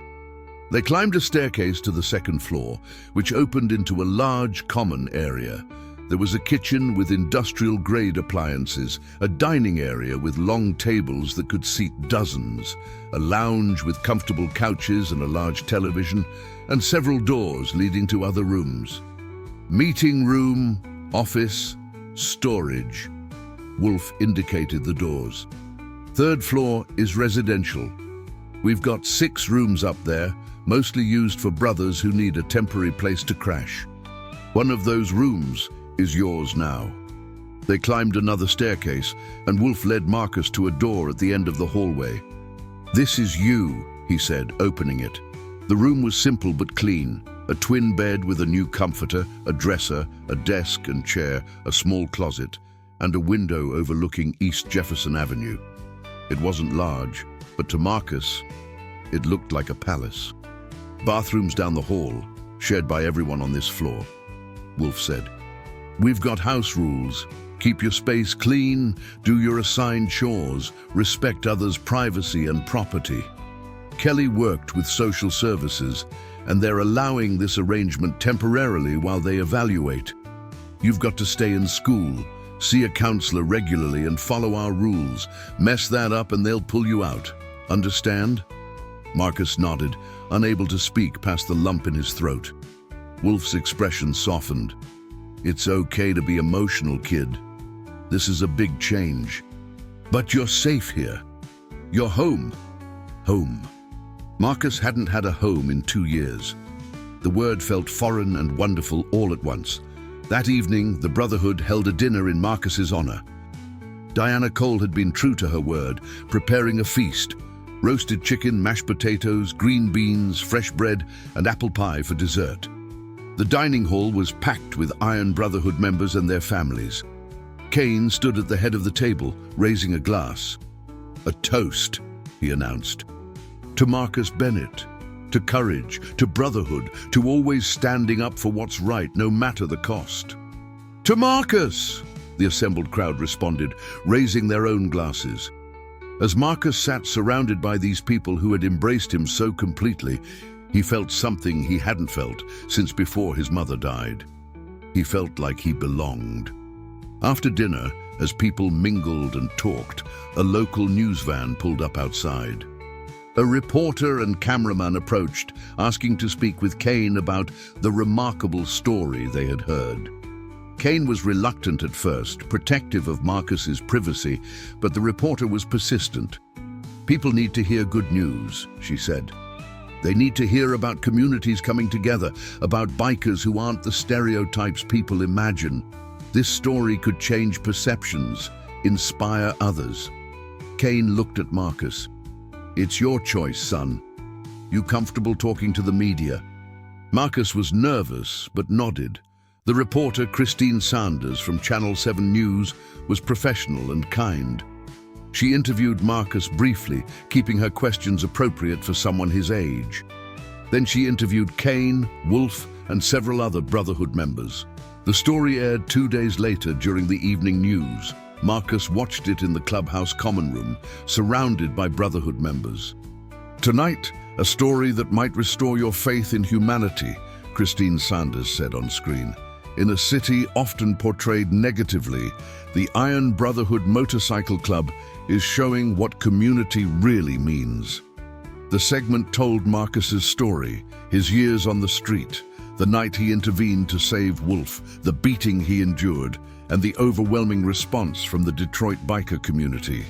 They climbed a staircase to the second floor, which opened into a large common area. There was a kitchen with industrial-grade appliances, a dining area with long tables that could seat dozens, a lounge with comfortable couches and a large television, and several doors leading to other rooms. "Meeting room, office, storage." Wolf indicated the doors. "Third floor is residential. We've got 6 rooms up there, mostly used for brothers who need a temporary place to crash. One of those rooms is yours now." They climbed another staircase, and Wolf led Marcus to a door at the end of the hallway. "This is you," he said, opening it. The room was simple but clean. A twin bed with a new comforter, a dresser, a desk and chair, a small closet, and a window overlooking East Jefferson Avenue. It wasn't large, but to Marcus, it looked like a palace. "Bathrooms down the hall, shared by everyone on this floor," Wolf said. "We've got house rules. Keep your space clean, do your assigned chores, respect others' privacy and property." Kelly worked with social services, and they're allowing this arrangement temporarily while they evaluate. "You've got to stay in school, see a counselor regularly, and follow our rules. Mess that up and they'll pull you out. Understand?" Marcus nodded, unable to speak past the lump in his throat. Wolf's expression softened. "It's okay to be emotional, kid. This is a big change. But you're safe here. You're home." Home. Marcus hadn't had a home in 2 years. The word felt foreign and wonderful all at once. That evening, the Brotherhood held a dinner in Marcus's honor. Diana Cole had been true to her word, preparing a feast. Roasted chicken, mashed potatoes, green beans, fresh bread, and apple pie for dessert. The dining hall was packed with Iron Brotherhood members and their families. Kane stood at the head of the table, raising a glass. "A toast," he announced. "To Marcus Bennett, to courage, to brotherhood, to always standing up for what's right, no matter the cost." "To Marcus!" the assembled crowd responded, raising their own glasses. As Marcus sat surrounded by these people who had embraced him so completely, he felt something he hadn't felt since before his mother died. He felt like he belonged. After dinner, as people mingled and talked, a local news van pulled up outside. A reporter and cameraman approached, asking to speak with Kane about the remarkable story they had heard. Kane was reluctant at first, protective of Marcus's privacy, but the reporter was persistent. "People need to hear good news," she said. "They need to hear about communities coming together, about bikers who aren't the stereotypes people imagine. This story could change perceptions, inspire others." Kane looked at Marcus. "It's your choice, son. You comfortable talking to the media?" Marcus was nervous, but nodded. The reporter, Christine Sanders from Channel 7 News, was professional and kind. She interviewed Marcus briefly, keeping her questions appropriate for someone his age. Then she interviewed Kane, Wolf, and several other Brotherhood members. The story aired 2 days later during the evening news. Marcus watched it in the clubhouse common room, surrounded by Brotherhood members. "Tonight, a story that might restore your faith in humanity," Christine Sanders said on screen. "In a city often portrayed negatively, the Iron Brotherhood Motorcycle Club is showing what community really means." The segment told Marcus's story, his years on the street, the night he intervened to save Wolf, the beating he endured, and the overwhelming response from the Detroit biker community.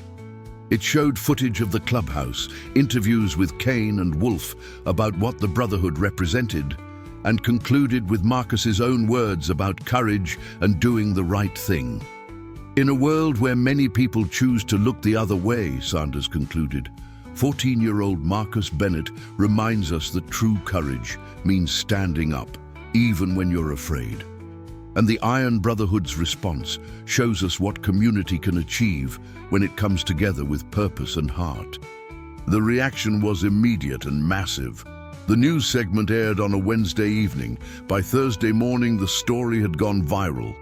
It showed footage of the clubhouse, interviews with Kane and Wolf about what the Brotherhood represented, and concluded with Marcus's own words about courage and doing the right thing. "In a world where many people choose to look the other way," Sanders concluded, 14-year-old Marcus Bennett reminds us that true courage means standing up, even when you're afraid. And the Iron Brotherhood's response shows us what community can achieve when it comes together with purpose and heart. The reaction was immediate and massive. The news segment aired on a Wednesday evening. By Thursday morning, the story had gone viral.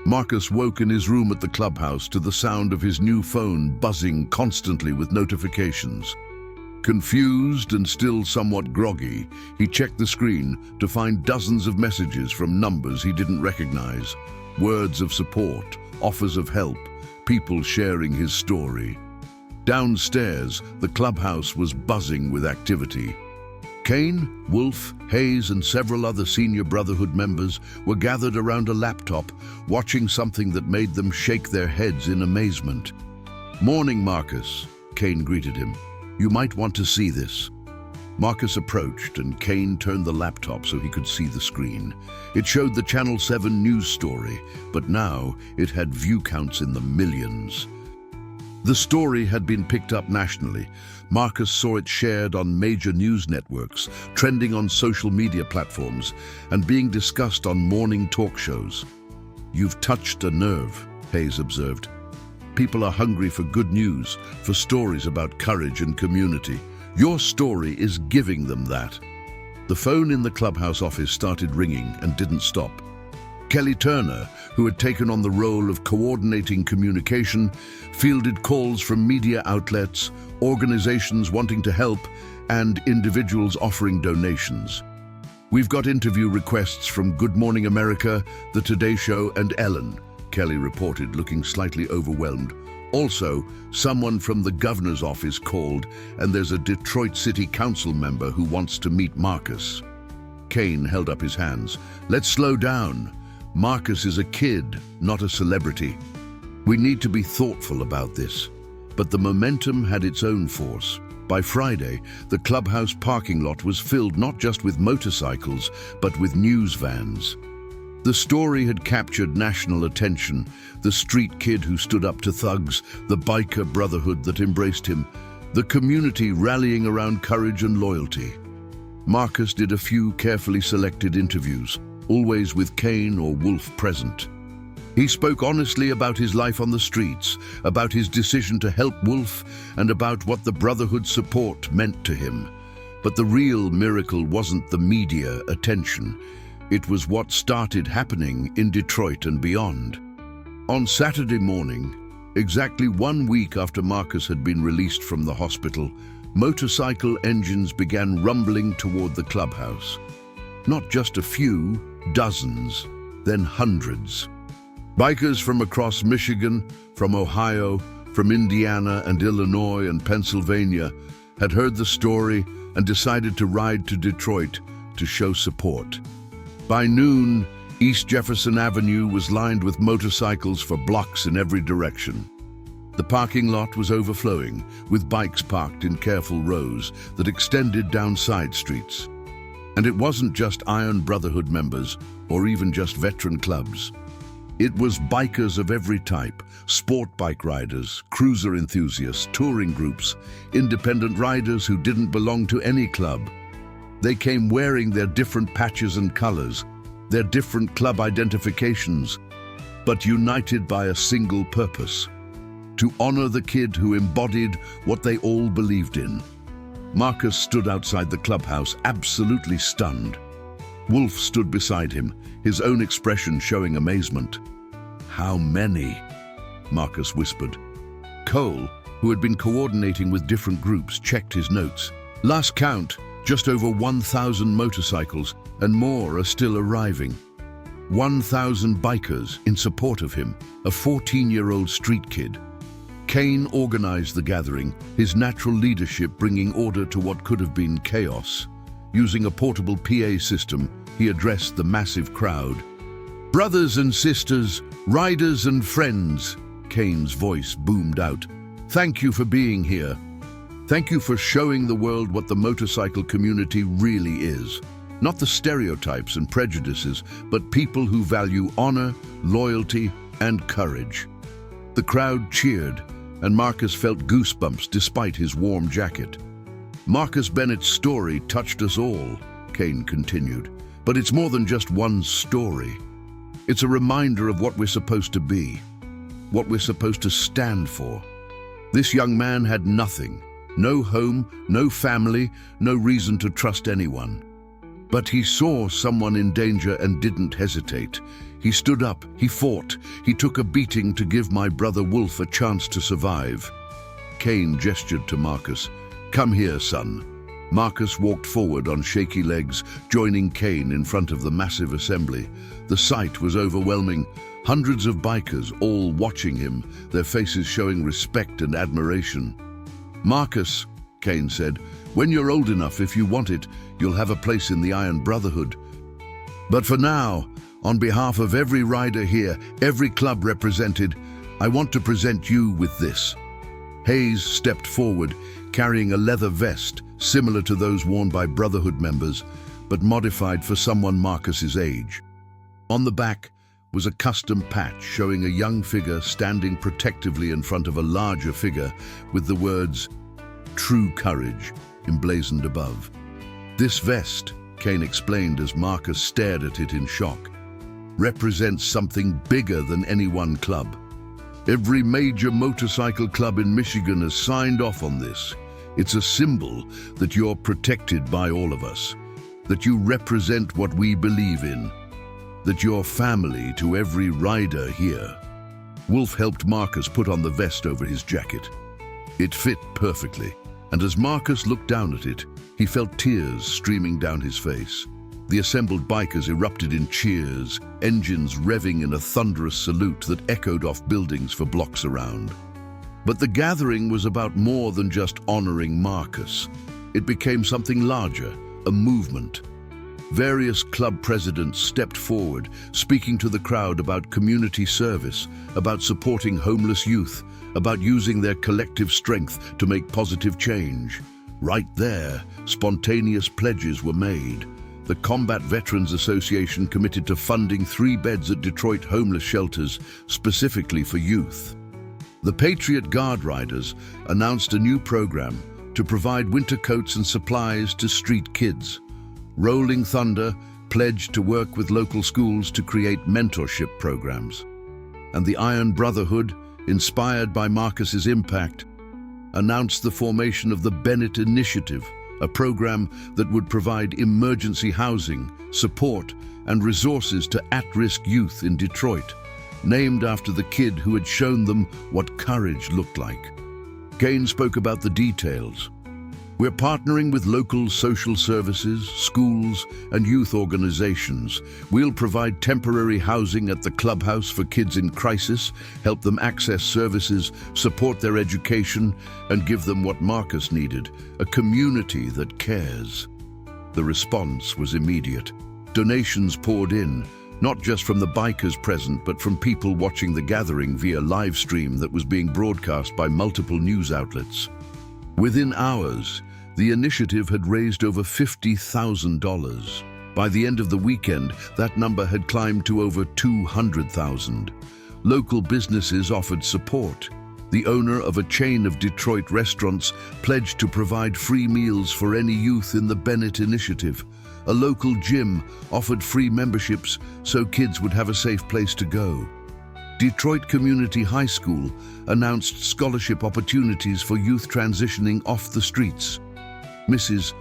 Marcus woke in his room at the clubhouse to the sound of his new phone buzzing constantly with notifications. Confused and still somewhat groggy, he checked the screen to find dozens of messages from numbers he didn't recognize. Words of support, offers of help, people sharing his story. Downstairs, the clubhouse was buzzing with activity. Kane, Wolf, Hayes, and several other senior Brotherhood members were gathered around a laptop, watching something that made them shake their heads in amazement. "Morning, Marcus," Kane greeted him. "You might want to see this." Marcus approached, and Kane turned the laptop so he could see the screen. It showed the Channel 7 news story, but now it had view counts in the millions. The story had been picked up nationally. Marcus saw it shared on major news networks, trending on social media platforms, and being discussed on morning talk shows. "You've touched a nerve," Hayes observed. "People are hungry for good news, for stories about courage and community. Your story is giving them that." The phone in the clubhouse office started ringing and didn't stop. Kelly Turner, who had taken on the role of coordinating communication, fielded calls from media outlets, organizations wanting to help, and individuals offering donations. "We've got interview requests from Good Morning America, The Today Show, and Ellen," Kelly reported, looking slightly overwhelmed. "Also, someone from the governor's office called, and there's a Detroit City Council member who wants to meet Marcus." Kane held up his hands. "Let's slow down. Marcus is a kid, not a celebrity. We need to be thoughtful about this." But the momentum had its own force. By Friday, the clubhouse parking lot was filled not just with motorcycles, but with news vans. The story had captured national attention. The street kid who stood up to thugs, the biker brotherhood that embraced him, the community rallying around courage and loyalty. Marcus did a few carefully selected interviews, always with Kane or Wolf present. He spoke honestly about his life on the streets, about his decision to help Wolf, and about what the Brotherhood support meant to him. But the real miracle wasn't the media attention. It was what started happening in Detroit and beyond. On Saturday morning, exactly 1 week after Marcus had been released from the hospital, motorcycle engines began rumbling toward the clubhouse. Not just a few, dozens, then hundreds. Bikers from across Michigan, from Ohio, from Indiana and Illinois and Pennsylvania had heard the story and decided to ride to Detroit to show support. By noon, East Jefferson Avenue was lined with motorcycles for blocks in every direction. The parking lot was overflowing, with bikes parked in careful rows that extended down side streets. And it wasn't just Iron Brotherhood members, or even just veteran clubs. It was bikers of every type, sport bike riders, cruiser enthusiasts, touring groups, independent riders who didn't belong to any club. They came wearing their different patches and colors, their different club identifications, but united by a single purpose: to honor the kid who embodied what they all believed in. Marcus stood outside the clubhouse, absolutely stunned. Wolf stood beside him, his own expression showing amazement. "How many?" Marcus whispered. Cole, who had been coordinating with different groups, checked his notes. "Last count, just over 1,000 motorcycles, and more are still arriving. 1,000 bikers in support of him, a 14-year-old street kid." Kane organized the gathering, his natural leadership bringing order to what could have been chaos. Using a portable PA system, he addressed the massive crowd. "Brothers and sisters, riders and friends," Kane's voice boomed out. "Thank you for being here. Thank you for showing the world what the motorcycle community really is. Not the stereotypes and prejudices, but people who value honor, loyalty, and courage." The crowd cheered, and Marcus felt goosebumps despite his warm jacket. Marcus Bennett's story touched us all, Kane continued. But it's more than just one story. It's a reminder of what we're supposed to be, what we're supposed to stand for. This young man had nothing, no home, no family, no reason to trust anyone. But he saw someone in danger and didn't hesitate. He stood up, he fought, he took a beating to give my brother Wolf a chance to survive. Kane gestured to Marcus. "Come here, son." Marcus walked forward on shaky legs, joining Kane in front of the massive assembly. The sight was overwhelming. Hundreds of bikers, all watching him, their faces showing respect and admiration. "Marcus," Kane said, "when you're old enough, if you want it, you'll have a place in the Iron Brotherhood. But for now, on behalf of every rider here, every club represented, I want to present you with this." Hayes stepped forward, carrying a leather vest, similar to those worn by Brotherhood members, but modified for someone Marcus's age. On the back was a custom patch showing a young figure standing protectively in front of a larger figure with the words, "True Courage," emblazoned above. "This vest," Kane explained as Marcus stared at it in shock, "represents something bigger than any one club. Every major motorcycle club in Michigan has signed off on this. It's a symbol that you're protected by all of us, that you represent what we believe in, that you're family to every rider here." Wolf helped Marcus put on the vest over his jacket. It fit perfectly, and as Marcus looked down at it, he felt tears streaming down his face. The assembled bikers erupted in cheers, engines revving in a thunderous salute that echoed off buildings for blocks around. But the gathering was about more than just honoring Marcus. It became something larger, a movement. Various club presidents stepped forward, speaking to the crowd about community service, about supporting homeless youth, about using their collective strength to make positive change. Right there, spontaneous pledges were made. The Combat Veterans Association committed to funding 3 beds at Detroit homeless shelters, specifically for youth. The Patriot Guard Riders announced a new program to provide winter coats and supplies to street kids. Rolling Thunder pledged to work with local schools to create mentorship programs. And the Iron Brotherhood, inspired by Marcus's impact, announced the formation of the Bennett Initiative, a program that would provide emergency housing, support, and resources to at-risk youth in Detroit, named after the kid who had shown them what courage looked like. Kane spoke about the details. "We're partnering with local social services, schools, and youth organizations. We'll provide temporary housing at the clubhouse for kids in crisis, help them access services, support their education, and give them what Marcus needed, a community that cares." The response was immediate. Donations poured in, not just from the bikers present, but from people watching the gathering via live stream that was being broadcast by multiple news outlets. Within hours, the initiative had raised over $50,000. By the end of the weekend, that number had climbed to over 200,000. Local businesses offered support. The owner of a chain of Detroit restaurants pledged to provide free meals for any youth in the Bennett Initiative. A local gym offered free memberships so kids would have a safe place to go. Detroit Community High School announced scholarship opportunities for youth transitioning off the streets. Mrs.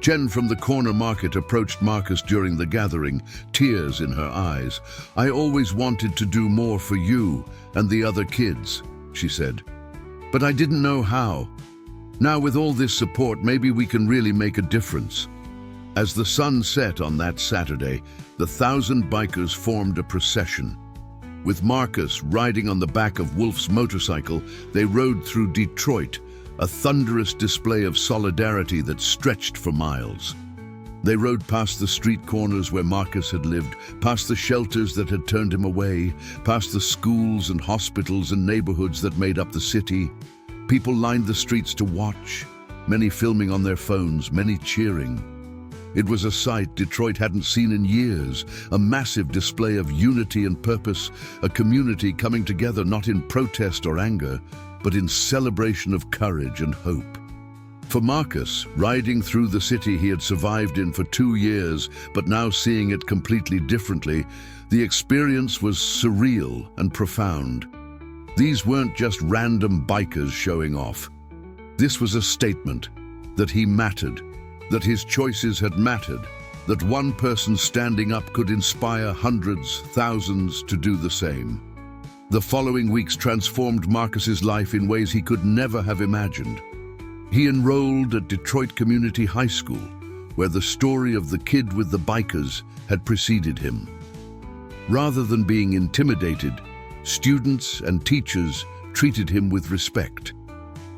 Jen from the corner market approached Marcus during the gathering, tears in her eyes. "I always wanted to do more for you and the other kids," she said, "but I didn't know how. Now with all this support, maybe we can really make a difference." As the sun set on that Saturday, the 1,000 bikers formed a procession. With Marcus riding on the back of Wolf's motorcycle, they rode through Detroit, a thunderous display of solidarity that stretched for miles. They rode past the street corners where Marcus had lived, past the shelters that had turned him away, past the schools and hospitals and neighborhoods that made up the city. People lined the streets to watch, many filming on their phones, many cheering. It was a sight Detroit hadn't seen in years, a massive display of unity and purpose, a community coming together not in protest or anger, but in celebration of courage and hope. For Marcus, riding through the city he had survived in for 2 years, but now seeing it completely differently, the experience was surreal and profound. These weren't just random bikers showing off. This was a statement that he mattered, that his choices had mattered, that one person standing up could inspire hundreds, thousands to do the same. The following weeks transformed Marcus's life in ways he could never have imagined. He enrolled at Detroit Community High School, where the story of the kid with the bikers had preceded him. Rather than being intimidated, students and teachers treated him with respect.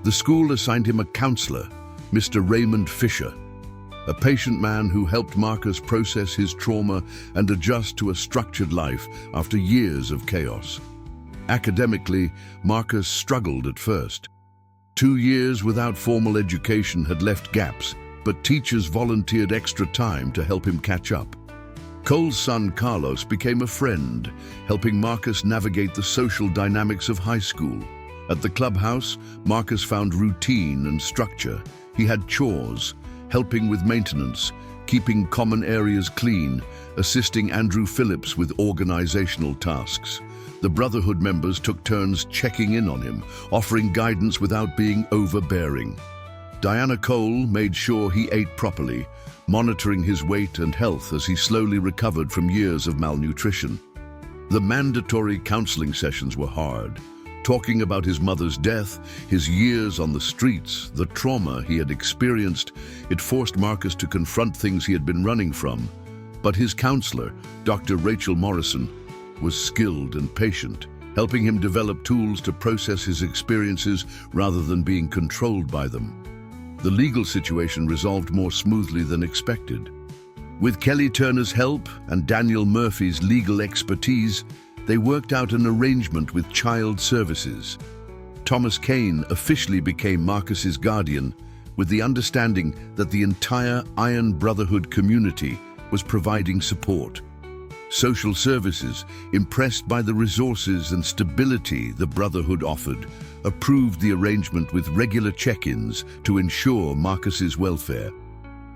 The school assigned him a counselor, Mr. Raymond Fisher, a patient man who helped Marcus process his trauma and adjust to a structured life after years of chaos. Academically, Marcus struggled at first. 2 years without formal education had left gaps, but teachers volunteered extra time to help him catch up. Cole's son Carlos became a friend, helping Marcus navigate the social dynamics of high school. At the clubhouse, Marcus found routine and structure. He had chores, helping with maintenance, keeping common areas clean, assisting Andrew Phillips with organizational tasks. The Brotherhood members took turns checking in on him, offering guidance without being overbearing. Diana Cole made sure he ate properly, monitoring his weight and health as he slowly recovered from years of malnutrition. The mandatory counseling sessions were hard, talking about his mother's death, his years on the streets, the trauma he had experienced. It forced Marcus to confront things he had been running from. But his counselor, Dr. Rachel Morrison, was skilled and patient, helping him develop tools to process his experiences rather than being controlled by them. The legal situation resolved more smoothly than expected. With Kelly Turner's help and Daniel Murphy's legal expertise, they worked out an arrangement with Child Services. Thomas Kane officially became Marcus's guardian, with the understanding that the entire Iron Brotherhood community was providing support. Social Services, impressed by the resources and stability the Brotherhood offered, approved the arrangement with regular check-ins to ensure Marcus's welfare.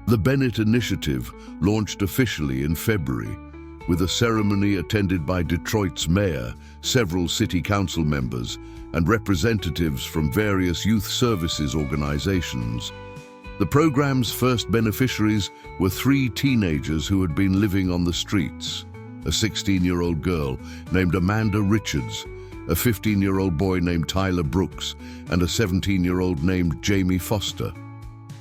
The Bennett Initiative launched officially in February, with a ceremony attended by Detroit's mayor, several city council members, and representatives from various youth services organizations. The program's first beneficiaries were 3 teenagers who had been living on the streets: a 16-year-old girl named Amanda Richards, a 15-year-old boy named Tyler Brooks, and a 17-year-old named Jamie Foster.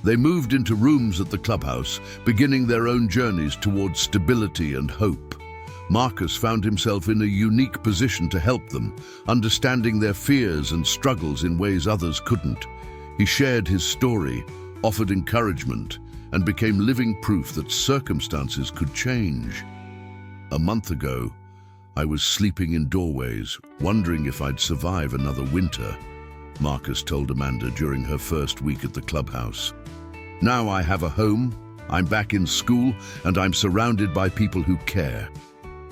They moved into rooms at the clubhouse, beginning their own journeys towards stability and hope. Marcus found himself in a unique position to help them, understanding their fears and struggles in ways others couldn't. He shared his story, offered encouragement, and became living proof that circumstances could change. A month ago, I was sleeping in doorways, wondering if I'd survive another winter, Marcus told Amanda during her first week at the clubhouse. Now I have a home, I'm back in school, and I'm surrounded by people who care.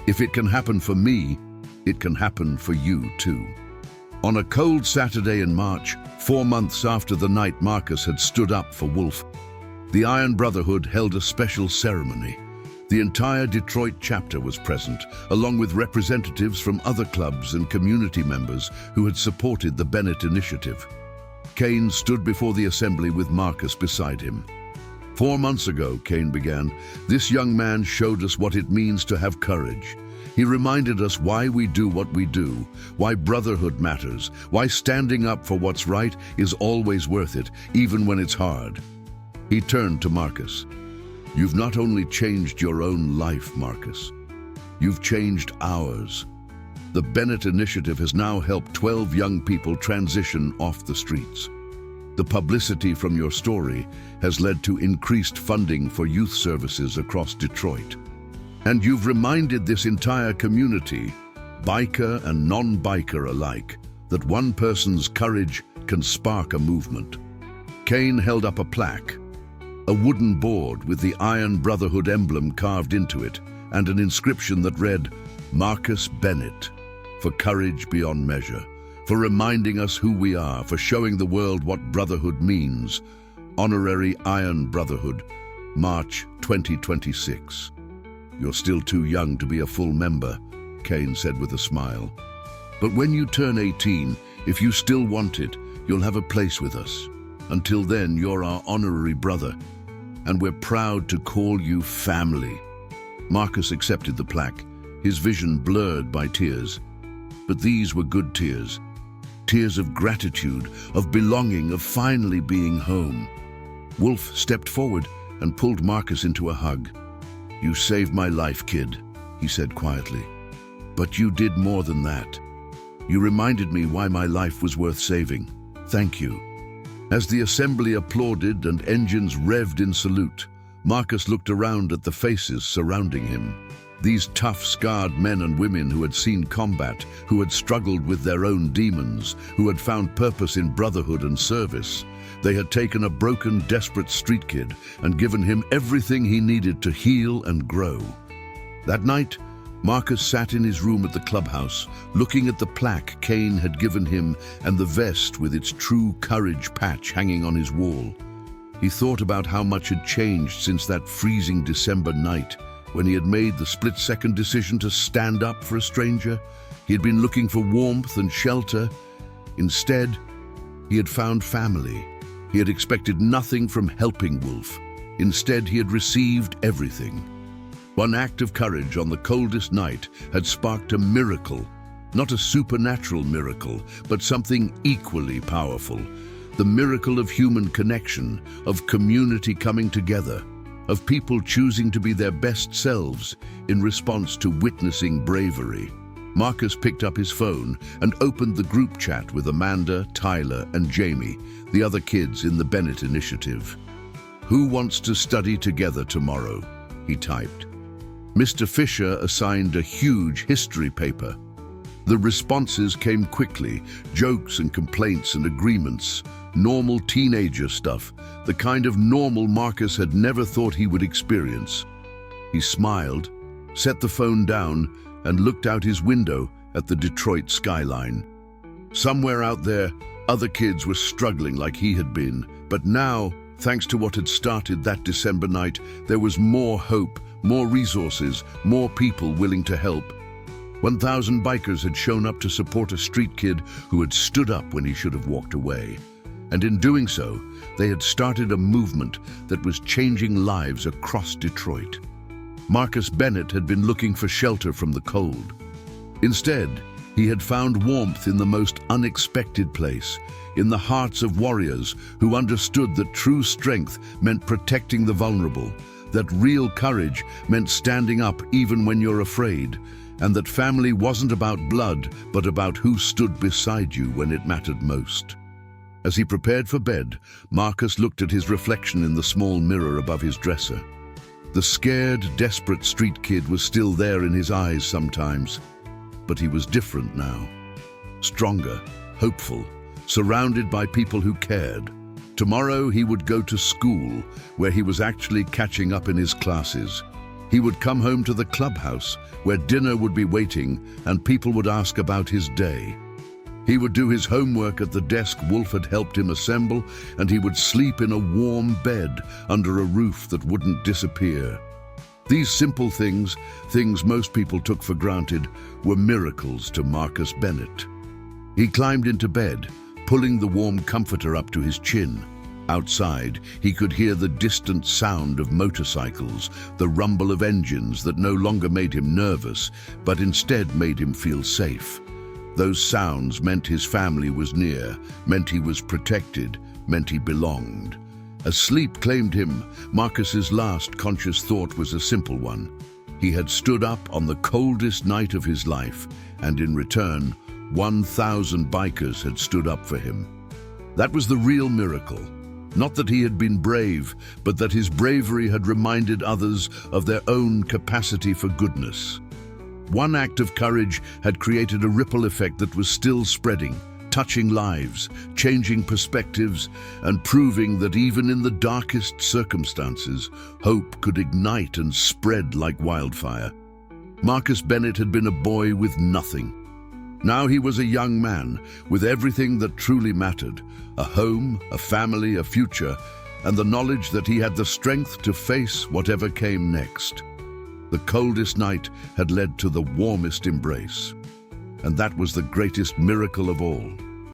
If it can happen for me, it can happen for you too. On a cold Saturday in March, 4 months after the night Marcus had stood up for Wolf, the Iron Brotherhood held a special ceremony. The entire Detroit chapter was present, along with representatives from other clubs and community members who had supported the Bennett Initiative. Kane stood before the assembly with Marcus beside him. 4 months ago, Kane began, this young man showed us what it means to have courage. He reminded us why we do what we do, why brotherhood matters, why standing up for what's right is always worth it, even when it's hard. He turned to Marcus. You've not only changed your own life, Marcus. You've changed ours. The Bennett Initiative has now helped 12 young people transition off the streets. The publicity from your story has led to increased funding for youth services across Detroit. And you've reminded this entire community, biker and non-biker alike, that one person's courage can spark a movement. Kane held up a plaque, a wooden board with the Iron Brotherhood emblem carved into it, and an inscription that read, Marcus Bennett, for courage beyond measure. for reminding us who we are, for showing the world what brotherhood means. Honorary Iron Brotherhood, March 2026. You're still too young to be a full member, Kane said with a smile. But when you turn 18, if you still want it, you'll have a place with us. Until then, you're our honorary brother, and we're proud to call you family. Marcus accepted the plaque, his vision blurred by tears. But these were good tears. Tears of gratitude, of belonging, of finally being home. Wolf stepped forward and pulled Marcus into a hug. "You saved my life, kid," he said quietly. "But you did more than that. You reminded me why my life was worth saving. Thank you." As the assembly applauded and engines revved in salute, Marcus looked around at the faces surrounding him. These tough, scarred men and women who had seen combat, who had struggled with their own demons, who had found purpose in brotherhood and service. They had taken a broken, desperate street kid and given him everything he needed to heal and grow. That night, Marcus sat in his room at the clubhouse, looking at the plaque Kane had given him and the vest with its true courage patch hanging on his wall. He thought about how much had changed since that freezing December night, when he had made the split-second decision to stand up for a stranger. He had been looking for warmth and shelter. Instead, he had found family. He had expected nothing from helping Wolf. Instead, he had received everything. One act of courage on the coldest night had sparked a miracle, not a supernatural miracle, but something equally powerful. The miracle of human connection, of community coming together, of people choosing to be their best selves in response to witnessing bravery. Marcus picked up his phone and opened the group chat with Amanda, Tyler, and Jamie, the other kids in the Bennett Initiative. "Who wants to study together tomorrow?" he typed. Mr. Fisher assigned a huge history paper. The responses came quickly, jokes and complaints and agreements, normal teenager stuff, the kind of normal Marcus had never thought he would experience. He smiled, set the phone down, and looked out his window at the Detroit skyline. Somewhere out there, other kids were struggling like he had been, but now, thanks to what had started that December night, there was more hope, more resources, more people willing to help. 1,000 bikers had shown up to support a street kid who had stood up when he should have walked away. And in doing so, they had started a movement that was changing lives across Detroit. Marcus Bennett had been looking for shelter from the cold. Instead, he had found warmth in the most unexpected place, in the hearts of warriors who understood that true strength meant protecting the vulnerable, that real courage meant standing up even when you're afraid, and that family wasn't about blood, but about who stood beside you when it mattered most. As he prepared for bed, Marcus looked at his reflection in the small mirror above his dresser. The scared, desperate street kid was still there in his eyes sometimes, but he was different now. Stronger, hopeful, surrounded by people who cared. Tomorrow he would go to school, where he was actually catching up in his classes. He would come home to the clubhouse, where dinner would be waiting and people would ask about his day. He would do his homework at the desk Wolf had helped him assemble, and he would sleep in a warm bed under a roof that wouldn't disappear. These simple things, things most people took for granted, were miracles to Marcus Bennett. He climbed into bed, pulling the warm comforter up to his chin. Outside, he could hear the distant sound of motorcycles, the rumble of engines that no longer made him nervous, but instead made him feel safe. Those sounds meant his family was near, meant he was protected, meant he belonged. As sleep claimed him, Marcus's last conscious thought was a simple one. He had stood up on the coldest night of his life, and in return, 1,000 bikers had stood up for him. That was the real miracle. Not that he had been brave, but that his bravery had reminded others of their own capacity for goodness. One act of courage had created a ripple effect that was still spreading, touching lives, changing perspectives, and proving that even in the darkest circumstances, hope could ignite and spread like wildfire. Marcus Bennett had been a boy with nothing. Now he was a young man with everything that truly mattered: a home, a family, a future, and the knowledge that he had the strength to face whatever came next. The coldest night had led to the warmest embrace. And that was the greatest miracle of all.